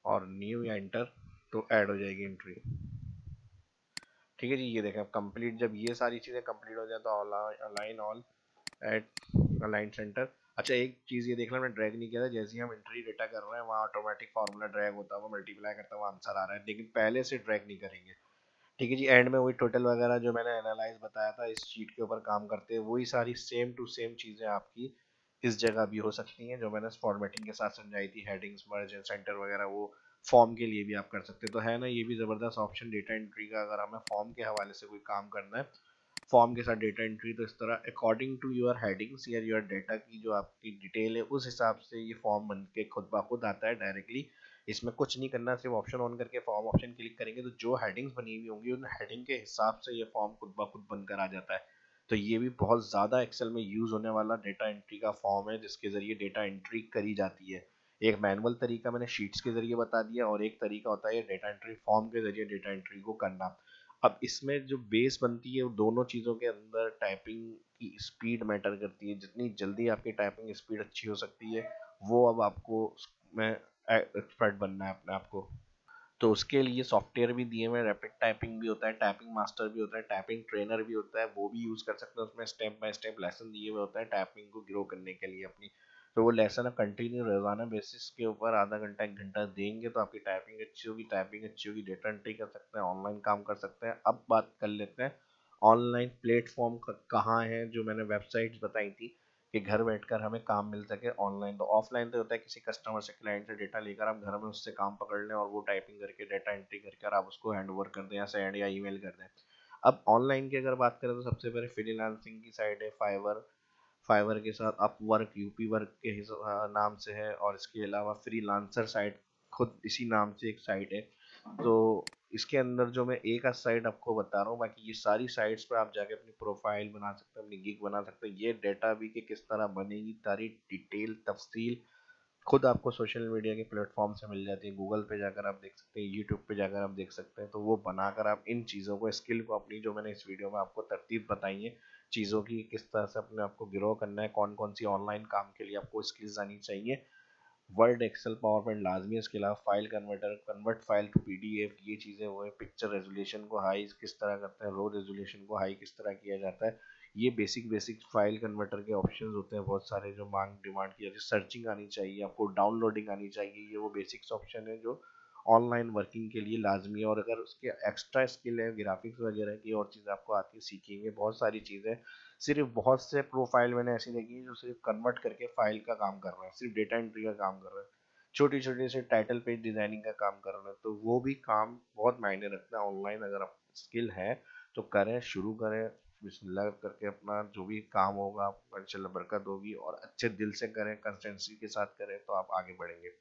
A: और न्यू या एंटर तो ऐड हो जाएगी एंट्री। ठीक है जी, ये देखें कंप्लीट, जब ये सारी चीज़ें कंप्लीट हो जाए तो align all at align centre. अच्छा एक चीज़ ये देखना, मैंने ड्रैग नहीं किया था, जैसे ही हम एंट्री डेटा कर रहे हैं वहाँ ऑटोमेटिक फार्मूला ड्रैग होता है, वो मल्टीप्लाई करता है, वो आंसर आ रहा है, लेकिन पहले से ड्रैग नहीं करेंगे। ठीक है जी, एंड में वही टोटल वगैरह जो मैंने एनालाइज बताया था इस शीट के ऊपर काम करते हैं, वही सारी सेम टू सेम चीज़ें आपकी इस जगह भी हो सकती हैं जो मैंने फॉर्मेटिंग के साथ समझाई थी, हेडिंग्स, मर्ज, सेंटर वगैरह, वो फॉर्म के लिए भी आप कर सकते हैं। तो है ना ये भी ज़बरदस्त ऑप्शन डेटा एंट्री का, अगर हमें फॉर्म के हवाले से कोई काम करना है, फॉर्म के साथ डेटा एंट्री, तो इस तरह अकॉर्डिंग टू योर हेडिंग्स या योर डेटा की जो आपकी डिटेल है उस हिसाब से ये फॉर्म बन के खुद ब खुद आता है डायरेक्टली। इसमें कुछ नहीं करना, सिर्फ ऑप्शन ऑन करके फॉर्म ऑप्शन क्लिक करेंगे तो जो हेडिंग्स बनी हुई होंगी उन हेडिंग के हिसाब से ये फॉर्म खुद ब खुद बनकर आ जाता है। तो ये भी बहुत ज़्यादा एक्सेल में यूज़ होने वाला डेटा एंट्री का फॉर्म है जिसके ज़रिए डेटा एंट्री करी जाती है। एक मैनुअल तरीका मैंने शीट्स के ज़रिए बता दिया, और एक तरीका होता है डेटा एंट्री फॉर्म के ज़रिए डेटा एंट्री को करना। अब इसमें जो बेस बनती है वो दोनों चीज़ों के अंदर टाइपिंग की स्पीड मैटर करती है। जितनी जल्दी आपकी टाइपिंग स्पीड अच्छी हो सकती है, वो अब आपको मैं एक्सपर्ट बनना है अपने आप को। तो उसके लिए सॉफ्टवेयर भी दिए हुए, रैपिड टाइपिंग भी होता है, टाइपिंग मास्टर भी होता है, टाइपिंग ट्रेनर भी होता है, वो भी यूज़ कर सकते हैं। उसमें स्टेप बाय स्टेप लेसन दिए हुए होता है टाइपिंग को ग्रो करने के लिए अपनी। तो वो लेसन आप कंटिन्यू रोजाना बेसिस के ऊपर आधा घंटा 1 घंटा देंगे तो आपकी टाइपिंग अच्छी होगी, टाइपिंग अच्छी होगी, डेटा एंट्री कर सकते हैं, ऑनलाइन काम कर सकते हैं। अब बात कर लेते हैं ऑनलाइन प्लेटफॉर्म कहाँ है, जो मैंने वेबसाइट्स बताई थी कि घर बैठकर हमें काम मिल सके ऑनलाइन। तो ऑफलाइन तो होता है किसी कस्टमर से, क्लाइंट से डेटा लेकर आप घर में उससे काम पकड़ लें और वो टाइपिंग करके डेटा एंट्री करके आप उसको हैंड ओवर कर दें या सेंड या ईमेल कर दें। अब ऑनलाइन की अगर बात करें तो सबसे पहले फ्रीलांसिंग की साइट है फाइवर। फाइवर के साथ अपवर्क, यूपी वर्क के नाम से है, और इसके अलावा फ्रीलांसर साइट खुद इसी नाम से एक साइट है। तो इसके अंदर जो मैं एक आध साइट आपको बता रहा हूँ, बाकी ये सारी साइट्स पे आप जाके अपनी प्रोफाइल बना सकते हैं, अपनी गिग बना सकते हैं। ये डेटा भी कि किस तरह बनेगी, सारी डिटेल तफसील खुद आपको सोशल मीडिया के प्लेटफॉर्म से मिल जाती है। गूगल पे जाकर आप देख सकते हैं, यूट्यूब पे जाकर आप देख सकते हैं। तो वो बनाकर आप इन चीज़ों को, स्किल को अपनी, जो मैंने इस वीडियो में आपको तरतीब बताई है चीज़ों की, किस तरह से अपने आपको ग्रो करना है, कौन कौन सी ऑनलाइन काम के लिए आपको स्किल्स आनी चाहिए, वर्ड, एक्सेल, पावर पॉइंट लाजमी है। इसके अलावा file converter, convert file to PDF, ये चीज़ें वो है। पिक्चर रेजोल्यूशन को हाई किस तरह करते हैं, रो रेजोल्यूशन को हाई किस तरह किया जाता है, ये बेसिक बेसिक फाइल कन्वर्टर के ऑप्शंस होते हैं बहुत सारे जो मांग डिमांड की जाती है। सर्चिंग आनी चाहिए आपको, डाउनलोडिंग आनी चाहिए, ये वो बेसिक्स ऑप्शन है जो ऑनलाइन वर्किंग के लिए लाजमी है। और अगर उसके एक्स्ट्रा स्किल है, ग्राफिक्स वगैरह की और चीज़ आपको आती है, सीखेंगे बहुत सारी चीज़ें। सिर्फ बहुत से प्रोफाइल मैंने ऐसी देखी है जो सिर्फ कन्वर्ट करके फाइल का काम कर रहे हैं, सिर्फ डेटा एंट्री का काम कर रहे हैं, छोटी छोटी से टाइटल पेज डिजाइनिंग का काम कर रहे हैं। तो वो भी काम बहुत मायने रखता है ऑनलाइन। अगर आप स्किल है तो करें, शुरू करें, बिस्मिल्लाह करके अपना जो भी काम होगा आपको इंशाल्लाह बरकत होगी, और अच्छे दिल से करें, कंसिस्टेंसी के साथ करें तो आप आगे बढ़ेंगे।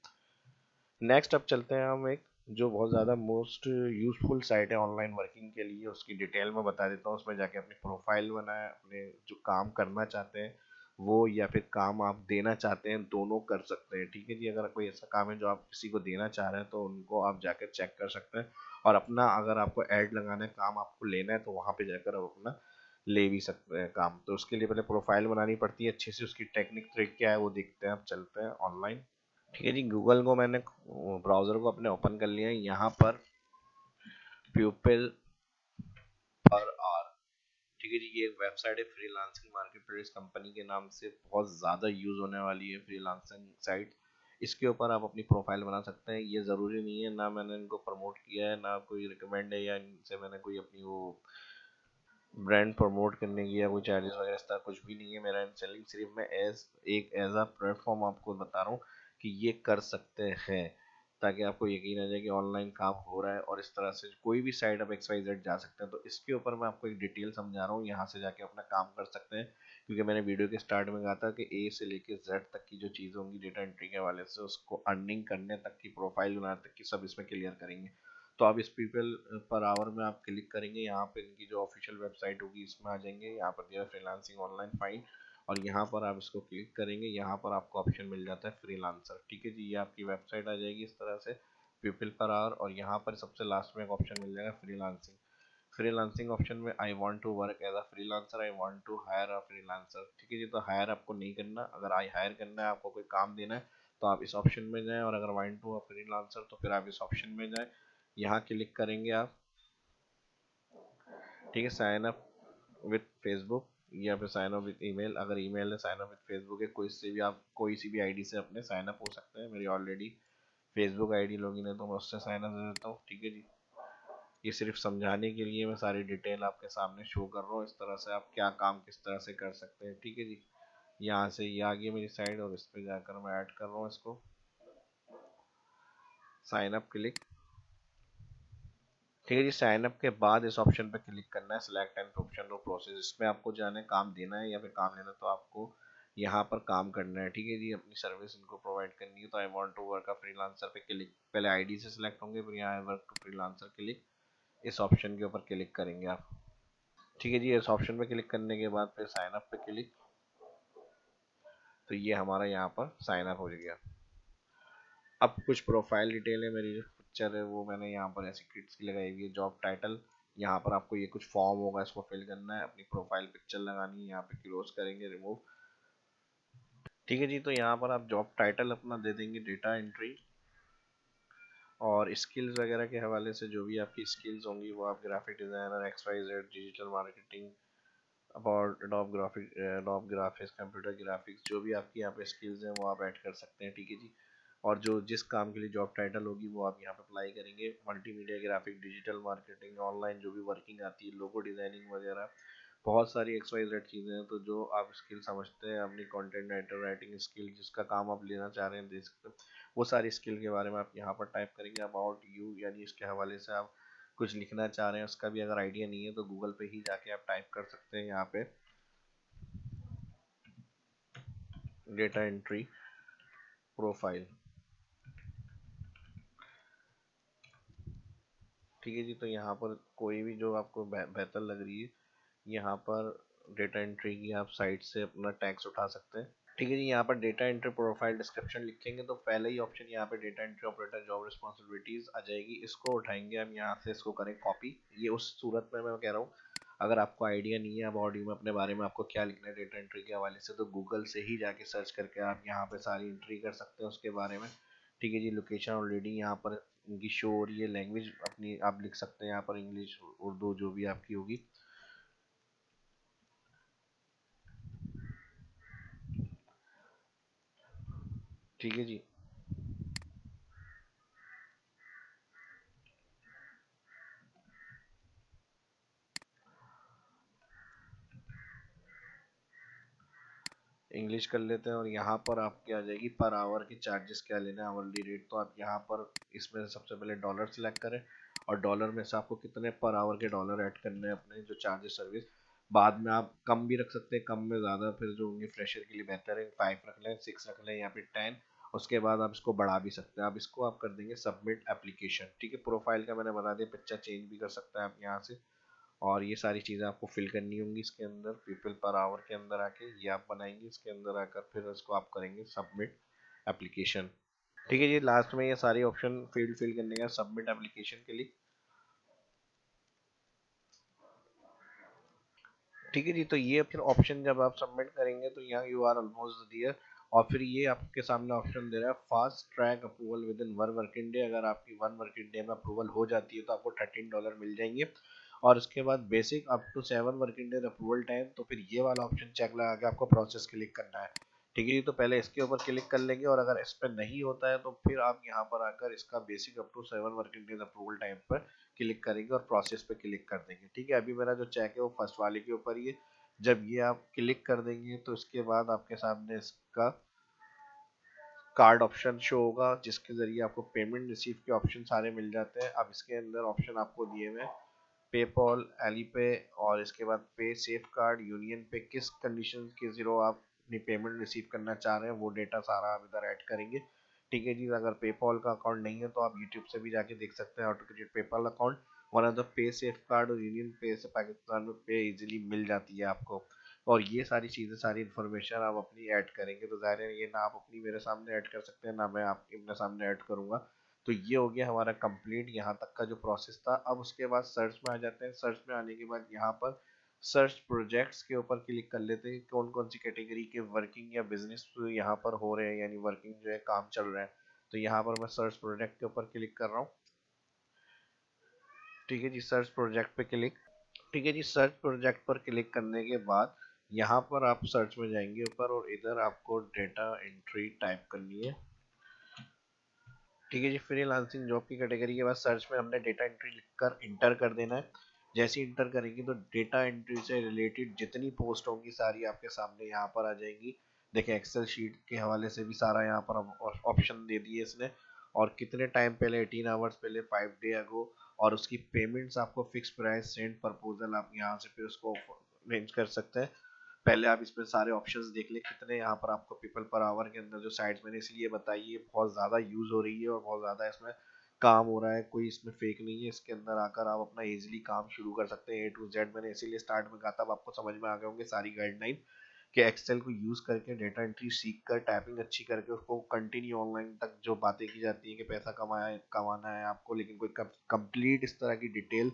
A: नेक्स्ट अब चलते हैं हम एक जो बहुत ज़्यादा मोस्ट यूजफुल साइट है ऑनलाइन वर्किंग के लिए, उसकी डिटेल में बता देता हूँ। उसमें जाके अपनी प्रोफाइल बनाए, अपने जो काम करना चाहते हैं वो, या फिर काम आप देना चाहते हैं, दोनों कर सकते हैं। ठीक है जी, अगर कोई ऐसा काम है जो आप किसी को देना चाह रहे हैं तो उनको आप जाकर चेक कर सकते हैं। और अपना अगर आपको ऐड लगाना है, काम आपको लेना है, तो वहाँ पे जाकर आप अपना ले भी सकते हैं काम। तो उसके लिए पहले प्रोफाइल बनानी पड़ती है अच्छे से, उसकी टेक्निक ट्रिक क्या है वो देखते हैं। अब चलते हैं ऑनलाइन। ठीक है जी, गूगल को मैंने ब्राउज़र को अपने ओपन कर लिया है। यहाँ पर प्यूपिल पर आवर, ठीक है जी, ये एक वेबसाइट है फ्रीलांसिंग मार्केट प्लेस कंपनी के नाम से, बहुत ज़्यादा यूज़ होने वाली है फ्रीलांसिंग साइट। इसके ऊपर आप अपनी प्रोफाइल बना सकते हैं। ये ज़रूरी नहीं है, ना मैंने इनको प्रमोट किया है, ना कोई रिकमेंड है, या इनसे मैंने कोई अपनी वो ब्रांड प्रमोट करने की या कोई चार्जेस वगैरह इस तरह कुछ भी नहीं है मेरा सेलिंग। सिर्फ मैं एज अ प्लेटफॉर्म आपको बता रहा हूँ कि ये कर सकते हैं, ताकि आपको यकीन आ जाए कि ऑनलाइन काम हो रहा है, और इस तरह से कोई भी साइट आप XYZ जा सकते हैं। तो इसके ऊपर मैं आपको एक डिटेल समझा रहा हूँ, यहाँ से जाके अपना काम कर सकते हैं। क्योंकि मैंने वीडियो के स्टार्ट में कहा था कि A से लेके Z तक की जो चीज़ होंगी डेटा एंट्री के हवाले से, उसको अर्निंग करने तक की, प्रोफाइल बनाने तक की, सब इसमें क्लियर करेंगे। तो आप इस पीपल पर आवर में आप क्लिक करेंगे, यहाँ पर इनकी जो ऑफिशियल वेबसाइट होगी इसमें आ जाएंगे, यहाँ पर दिया फ्रीलांसिंग ऑनलाइन फाइंड, और यहाँ पर आप इसको क्लिक करेंगे, यहाँ पर आपको ऑप्शन मिल जाता है फ्रीलांसर। ठीक है जी, ये आपकी वेबसाइट आ जाएगी इस तरह से पीपल पर आवर, और यहाँ पर सबसे लास्ट में एक ऑप्शन मिल जाएगा फ्रीलांसिंग। फ्रीलांसिंग ऑप्शन में I want to work as a freelancer, I want to hire a freelancer. ठीक है जी, तो हायर आपको नहीं करना, अगर आई हायर करना है, आपको कोई काम देना है, तो आप इस ऑप्शन में जाएं, और अगर वांट टू अ फ्रीलांसर तो फिर आप इस ऑप्शन में जाएं, यहाँ क्लिक करेंगे आप। ठीक है, साइन अप विथ फेसबुक या फिर साइन अप विथ ईमेल, अगर ईमेल है साइन अप विथ फेसबुक है, कोई से भी आप कोई सी भी आईडी से अपने साइन अप हो सकते हैं। मेरी ऑलरेडी फेसबुक आईडी लॉगिन है तो मैं उससे साइन अप दे देता हूँ। ठीक है जी, ये सिर्फ समझाने के लिए मैं सारी डिटेल आपके सामने शो कर रहा हूँ, इस तरह से आप क्या काम किस तरह से कर सकते हैं। ठीक है जी, यहाँ से ये आ गई मेरी साइड, और इस पर जाकर मैं ऐड कर रहा हूँ इसको, साइन अप क्लिक। ठीक है जी, साइन अप के बाद इस ऑप्शन पे क्लिक करना है, सिलेक्ट एंड ऑप्शन और प्रोसेस, इसमें आपको जाना है काम देना है या फिर काम लेना, तो आपको यहाँ पर काम करना है। ठीक है जी, अपनी सर्विस इनको प्रोवाइड करनी है, तो I want to work a freelancer पे क्लिक, पहले आईडी से सिलेक्ट होंगे, फिर यहाँ I work to freelancer click, इस ऑप्शन के ऊपर क्लिक करेंगे आप। ठीक है जी, इस ऑप्शन पे क्लिक करने के बाद फिर साइन अप पे क्लिक, तो ये हमारा यहाँ पर साइन अप हो गया। अब कुछ प्रोफाइल डिटेल है, मेरी जो पिक्चर है वो मैंने यहाँ पर ऐसी किट्स की लगाई हुई है, जॉब टाइटल, यहाँ पर आपको ये कुछ फॉर्म होगा, इसको फिल करना है, अपनी प्रोफाइल पिक्चर लगानी है, यहाँ पे क्लोज करेंगे, रिमूव। ठीक है जी, तो यहाँ पर आप जॉब टाइटल अपना दे देंगे डेटा एंट्री, और स्किल्स वगैरह के हवाले से जो भी आपकी स्किल्स होंगी वो आप graphic designer, X Y Z, digital marketing, about Adobe graphic, Adobe graphics, computer graphics, जो भी आपकी यहाँ पे स्किल्स हैं वो आप ऐड कर सकते हैं। ठीक है जी, और जो जिस काम के लिए जॉब टाइटल होगी वो आप यहाँ पे अप्लाई करेंगे, multimedia graphic, digital marketing, online जो भी वर्किंग आती है, लोगो डिज़ाइनिंग वगैरह, बहुत सारी एक्स वाई जेड चीज़ें हैं, तो जो आप स्किल समझते हैं अपनी कंटेंट राइटर, राइटिंग स्किल, जिसका काम आप लेना चाह रहे हैं दे सकते हैं, वो सारी स्किल के बारे में आप यहाँ पर टाइप करेंगे। अबाउट यू यानी इसके हवाले से आप कुछ लिखना चाह रहे हैं, उसका भी अगर आइडिया नहीं है तो गूगल पे ही जाके आप टाइप कर सकते हैं यहाँ पे डेटा एंट्री प्रोफाइल। ठीक है जी, तो यहाँ पर कोई भी जो आपको बेहतर लग रही है, यहाँ पर डेटा एंट्री की आप साइट से अपना टैग्स उठा सकते हैं। ठीक है जी, यहाँ पर डेटा एंट्री प्रोफाइल डिस्क्रिप्शन लिखेंगे तो पहले ही ऑप्शन यहाँ पे data entry operator job responsibilities आ जाएगी, इसको उठाएंगे हम यहाँ से, इसको करें कॉपी। ये उस सूरत में मैं कह रहा हूँ अगर आपको आइडिया नहीं है अबाउट यू में अपने बारे में आपको क्या लिखना है डेटा एंट्री के हवाले से, तो गूगल से ही जाके सर्च करके आप यहाँ पे सारी एंट्री कर सकते हैं उसके बारे में। ठीक है जी, लोकेशन ऑलरेडी यहाँ पर इनकी शो हो रही है, लैंग्वेज अपनी आप लिख सकते हैं यहाँ पर, इंग्लिश, उर्दू, जो भी आपकी होगी। ठीक है जी, इंग्लिश कर लेते हैं, और यहाँ पर आपकी आ जाएगी पर आवर की चार्जेस क्या लेना है, आवरली रेट, तो आप यहाँ पर इसमें से सबसे पहले डॉलर सेलेक्ट करें, और डॉलर में से आपको कितने पर आवर के डॉलर ऐड करने हैं अपने जो चार्जेस सर्विस। बाद में आप कम भी रख सकते हैं, कम में ज़्यादा फिर जो होंगे फ्रेशर के लिए बेहतर है, 5 रख लें, 6 रख लें, या फिर 10। उसके बाद आप इसको बढ़ा भी सकते हैं, आप इसको आप कर देंगे सबमिट एप्लीकेशन। ठीक है, प्रोफाइल का मैंने बता दिया, पिक्चर चेंज भी कर सकते हैं आप यहाँ से, और ये सारी चीज़ें आपको फिल करनी होंगी इसके अंदर, पीपल पर आवर के अंदर आके ये आप बनाएंगे, इसके अंदर आकर फिर इसको आप करेंगे सबमिट एप्लीकेशन। ठीक है जी, लास्ट में ये सारी ऑप्शन फील्ड फिल करने का सबमिट एप्लीकेशन के लिए। ठीक है जी, तो ये फिर ऑप्शन जब आप सबमिट करेंगे तो यहाँ यू आर ऑलमोस्ट दियर, और फिर ये आपके सामने ऑप्शन दे रहा है fast track approval with in 1 working day, अगर आपकी 1 वर्किंग डे में अप्रूवल हो जाती है तो आपको $13 मिल जाएंगे, और उसके बाद basic up to 7 working day approval time, तो फिर ये वाला ऑप्शन चेक लगा के आपको प्रोसेस क्लिक करना है। ठीक है जी, तो पहले इसके ऊपर क्लिक कर लेंगे, और अगर इस पर नहीं होता है तो फिर आप यहाँ पर आकर इसका basic up to 7 working days approval time पर क्लिक करेंगे और प्रोसेस पे क्लिक कर देंगे। ठीक है, अभी मेरा जो चेक है वो फर्स्ट वाले के ऊपर ही है, जब ये आप क्लिक कर देंगे तो इसके बाद आपके सामने इसका कार्ड ऑप्शन शो होगा, जिसके जरिए आपको पेमेंट रिसीव के ऑप्शन सारे मिल जाते हैं। अब इसके अंदर ऑप्शन आपको दिए हुए हैं पेपॉल, एलीपे, और इसके बाद पे, सेफ कार्ड, यूनियन पे, किस कंडीशन के जीरो आप अपनी पेमेंट रिसीव करना चाह रहे हैं वो डेटा सारा आप इधर ऐड करेंगे। ठीक है जी। अगर पेपॉल का अकाउंट नहीं है तो आप यूट्यूब से भी जाके देख सकते हैं how to create PayPal account. One of the pay safe card और यूनियन पे से पाकिस्तान में पे इजीली मिल जाती है आपको। और ये सारी चीज़ें, सारी इन्फॉर्मेशन आप अपनी ऐड करेंगे तो ज़ाहिर है ये ना आप अपनी मेरे सामने ऐड कर सकते हैं ना मैं आपके अपने सामने ऐड करूँगा। तो ये हो गया हमारा कंप्लीट यहाँ तक का जो प्रोसेस था। अब उसके बाद सर्च में आ जाते हैं। सर्च में आने के बाद यहाँ पर सर्च प्रोजेक्ट्स के ऊपर क्लिक कर लेते हैं, कौन कौन सी कैटेगरी के वर्किंग या बिजनेस यहाँ पर हो रहे हैं, यानी वर्किंग जो है काम चल रहा है। तो यहाँ पर मैं सर्च प्रोजेक्ट के ऊपर क्लिक कर रहा हूँ। ठीक है जी, सर्च प्रोजेक्ट पे क्लिक। ठीक है जी, सर्च प्रोजेक्ट पर क्लिक करने के बाद यहाँ पर आप सर्च में जाएंगे ऊपर और इधर आपको डेटा एंट्री टाइप करनी है। ठीक है जी, फ्रीलांसिंग जॉब की कैटेगरी के बाद सर्च में हमने डेटा एंट्री लिखकर इंटर कर देना है। जैसे इंटर करेंगे तो डेटा एंट्री से रिलेटेड जितनी पोस्ट होंगी सारी आपके सामने यहाँ पर आ जाएंगी। देखिए एक्सेल शीट के हवाले से भी सारा यहाँ पर ऑप्शन दे दिए इसने, और कितने टाइम पहले, 18 आवर्स पहले, 5 डे अगो। और उसकी पेमेंट्स आपको फिक्स प्राइस, सेंड प्रपोजल, आप यहाँ से फिर उसको अरेंज कर सकते हैं। पहले आप इसमें सारे ऑप्शंस देख लें कितने यहाँ पर आपको पीपल पर आवर के अंदर जो साइट्स मैंने इसलिए बताई है बहुत ज़्यादा यूज़ हो रही है और बहुत ज़्यादा इसमें काम हो रहा है, कोई इसमें फेक नहीं है। इसके अंदर आकर आप अपना इजीली काम शुरू कर सकते हैं A to Z। मैंने इसीलिए स्टार्ट में कहा था, अब आपको समझ में आ गए होंगे सारी गाइडलाइन कि एक्सेल को यूज़ करके डेटा एंट्री सीख कर टाइपिंग अच्छी करके उसको कंटिन्यू ऑनलाइन तक जो बातें की जाती है कि पैसा कमाना है आपको, लेकिन कोई कंप्लीट इस तरह की डिटेल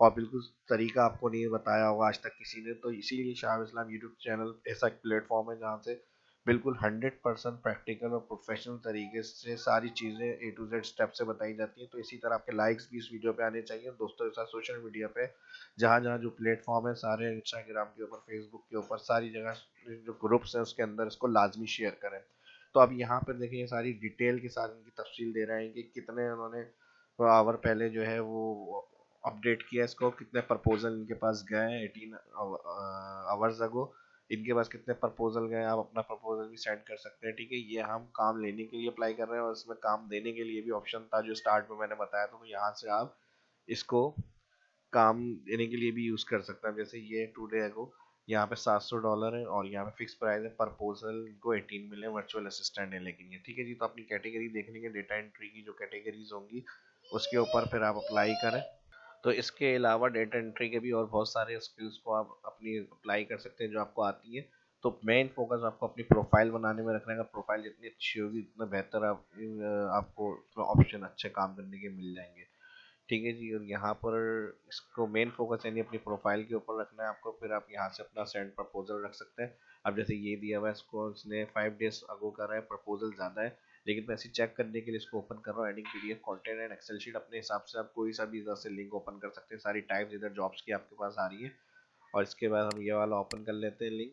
A: और बिल्कुल तरीका आपको नहीं बताया होगा आज तक किसी ने। तो इसीलिए शाह इस्लाम यूट्यूब चैनल ऐसा एक प्लेटफॉर्म है जहाँ से बिल्कुल 100% प्रैक्टिकल और प्रोफेशनल तरीके से सारी चीज़ें A to Z स्टेप से बताई जाती हैं। तो इसी तरह आपके लाइक्स भी इस वीडियो पे आने चाहिए दोस्तों के साथ सोशल मीडिया पे, जहाँ जहाँ जो प्लेटफॉर्म है सारे, इंस्टाग्राम के ऊपर, फेसबुक के ऊपर, सारी जगह जो ग्रुप्स हैं उसके अंदर इसको लाजमी शेयर करें। तो अब यहाँ पर देखिए ये सारी डिटेल के साथ इनकी तफसील दे रहे हैं कि कितने उन्होंने आवर पहले जो है वो अपडेट किया इसको, कितने प्रपोजल इनके पास गए हैं 18 आवर्स अगो, इनके पास कितने प्रपोजल गए। आप अपना प्रपोजल भी सेंड कर सकते हैं। ठीक है, ये हम काम लेने के लिए अप्लाई कर रहे हैं और इसमें काम देने के लिए भी ऑप्शन था जो स्टार्ट में मैंने बताया था। तो यहाँ से आप इसको काम देने के लिए भी यूज़ कर सकते हैं। जैसे ये 2 डे अगो यहाँ पे $700 है और यहाँ पे फिक्स प्राइस है, प्रपोजल को 18 मिले, वर्चुअल असिस्टेंट है लेकिन ये। ठीक है जी, तो अपनी कैटेगरी देख लेंगे, डेटा एंट्री की जो कैटेगरीज होंगी उसके ऊपर फिर आप अप्लाई करें। तो इसके अलावा डेटा एंट्री के भी और बहुत सारे स्किल्स को आप अपनी अप्लाई कर सकते हैं जो आपको आती है। तो मेन फोकस आपको अपनी प्रोफाइल बनाने में रखने का। प्रोफाइल जितनी अच्छी होगी उतना बेहतर आपको ऑप्शन अच्छे काम करने के मिल जाएंगे। ठीक है जी, और यहाँ पर इसको मेन फोकस यानी अपनी प्रोफाइल के ऊपर रखना है आपको। फिर आप यहाँ से अपना सेंड प्रपोजल रख सकते हैं। अब जैसे ये दिया हुआ है, इसको इसने 5 डेज अगो कर रहा है, प्रपोजल ज़्यादा है, लेकिन मैं इसे चेक करने के लिए इसको ओपन कर रहा हूँ। Adding PDF content and Excel sheet, अपने हिसाब से आप कोई सा भी इधर से लिंक ओपन कर सकते हैं। सारी टाइप्स इधर जॉब्स की आपके पास आ रही है। और इसके बाद हम ये वाला ओपन कर लेते हैं लिंक।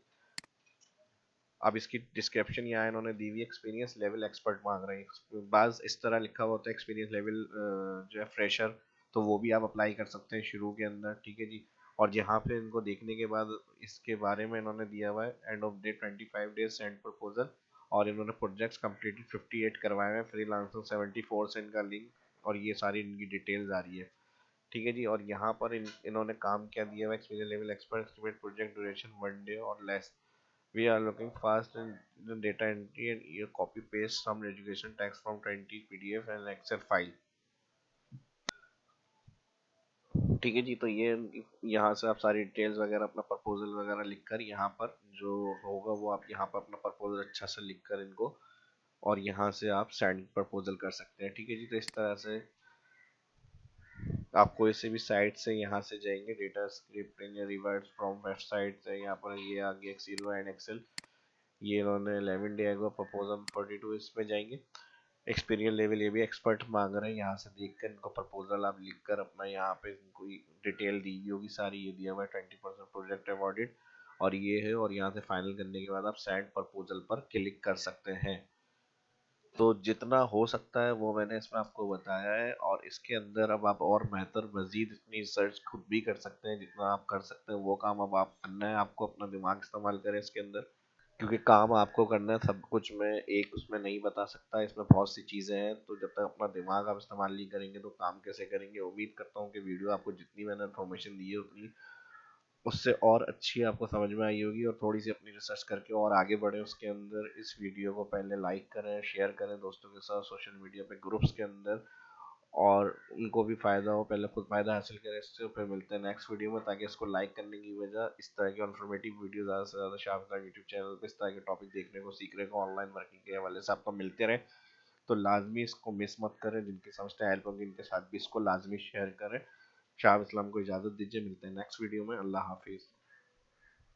A: अब इसकी डिस्क्रिप्शन यहाँ इन्होंने दी हुई, एक्सपीरियंस लेवल एक्सपर्ट मांग रहे हैं। बाज इस तरह लिखा हुआ होता है एक्सपीरियंस लेवल जो है फ्रेशर, तो वो भी आप अप्लाई कर सकते हैं शुरू के अंदर। ठीक है जी, और यहाँ पे इनको देखने के बाद इसके बारे में इन्होंने दिया हुआ है end of day 25 days send proposal, और इन्होंने प्रोजेक्ट्स कंप्लीटेड 58 करवाए हैं, फ्रीलांसर 74 से इनका लिंक, और ये सारी इनकी डिटेल्स आ रही है। ठीक है जी, और यहाँ पर इन्होंने काम क्या दिया हुआ है, experience level expert, estimate project duration 1 day और less, we are looking fast in the data entry and you copy paste some education text from 20 PDF and Excel file। ठीक है जी, तो ये यहाँ से आप सारी डिटेल्स वगैरह अपना प्रपोजल वगैरह लिखकर यहाँ पर जो होगा वो आप यहाँ पर अपना प्रपोजल अच्छा से लिखकर इनको, और यहाँ से आप सेंड प्रपोजल कर सकते हैं। ठीक है जी, तो इस तरह से आप कोई से भी साइट से यहाँ से जाएंगे, डेटा स्क्रिप्ट या रिवर्स फ्रॉम वेबसाइट से, यहाँ पर ये आ गया एक्सीलो एंड एक्सेल, ये इन्होंने 11 डे आगे प्रपोजल 42 इसमें जाएंगे। एक्सपीरियंस लेवल ये भी एक्सपर्ट मांग रहे हैं, यहाँ से देख कर इनको प्रपोजल आप लिख कर अपना यहाँ पे कोई डिटेल दी होगी सारी, ये दिया हुआ है 20% प्रोजेक्ट अवॉर्डेड, और ये है, और यहाँ से फाइनल करने के बाद आप सेंड प्रपोजल पर क्लिक कर सकते हैं। तो जितना हो सकता है वो मैंने इसमें आपको बताया है, और इसके अंदर अब आप और बेहतर मजीद इतनी रिसर्च खुद भी कर सकते हैं। जितना आप कर सकते हैं वो काम अब आप करना है, आपको अपना दिमाग इस्तेमाल करें इसके अंदर, क्योंकि काम आपको करना है। सब कुछ मैं एक उसमें नहीं बता सकता, इसमें बहुत सी चीज़ें हैं। तो जब तक अपना दिमाग आप इस्तेमाल नहीं करेंगे तो काम कैसे करेंगे। उम्मीद करता हूँ कि वीडियो आपको जितनी मैंने इन्फॉर्मेशन दी है उतनी उससे और अच्छी आपको समझ में आई होगी, और थोड़ी सी अपनी रिसर्च करके और आगे बढ़े उसके अंदर। इस वीडियो को पहले लाइक करें, शेयर करें दोस्तों के साथ, सोशल मीडिया पे ग्रुप्स के अंदर, और उनको भी फ़ायदा हो, पहले खुद फ़ायदा हासिल करें इससे। फिर मिलते हैं नेक्स्ट वीडियो में, ताकि इसको लाइक करने की वजह इस तरह की इन्फॉर्मेटिव वीडियो ज़्यादा से ज़्यादा शाहब यूट्यूब चैनल पे इस तरह के टॉपिक देखने को, सीखने को, ऑनलाइन वर्किंग के हवाले से आपको मिलते रहे। तो लाजमी इसको मिस मत करें, जिनके समझते हेल्प होगी इनके साथ भी इसको लाजमी शेयर करें। शाह इस्लाम को इजाज़त दीजिए, मिलते हैं नेक्स्ट वीडियो में। अल्लाह हाफिज़।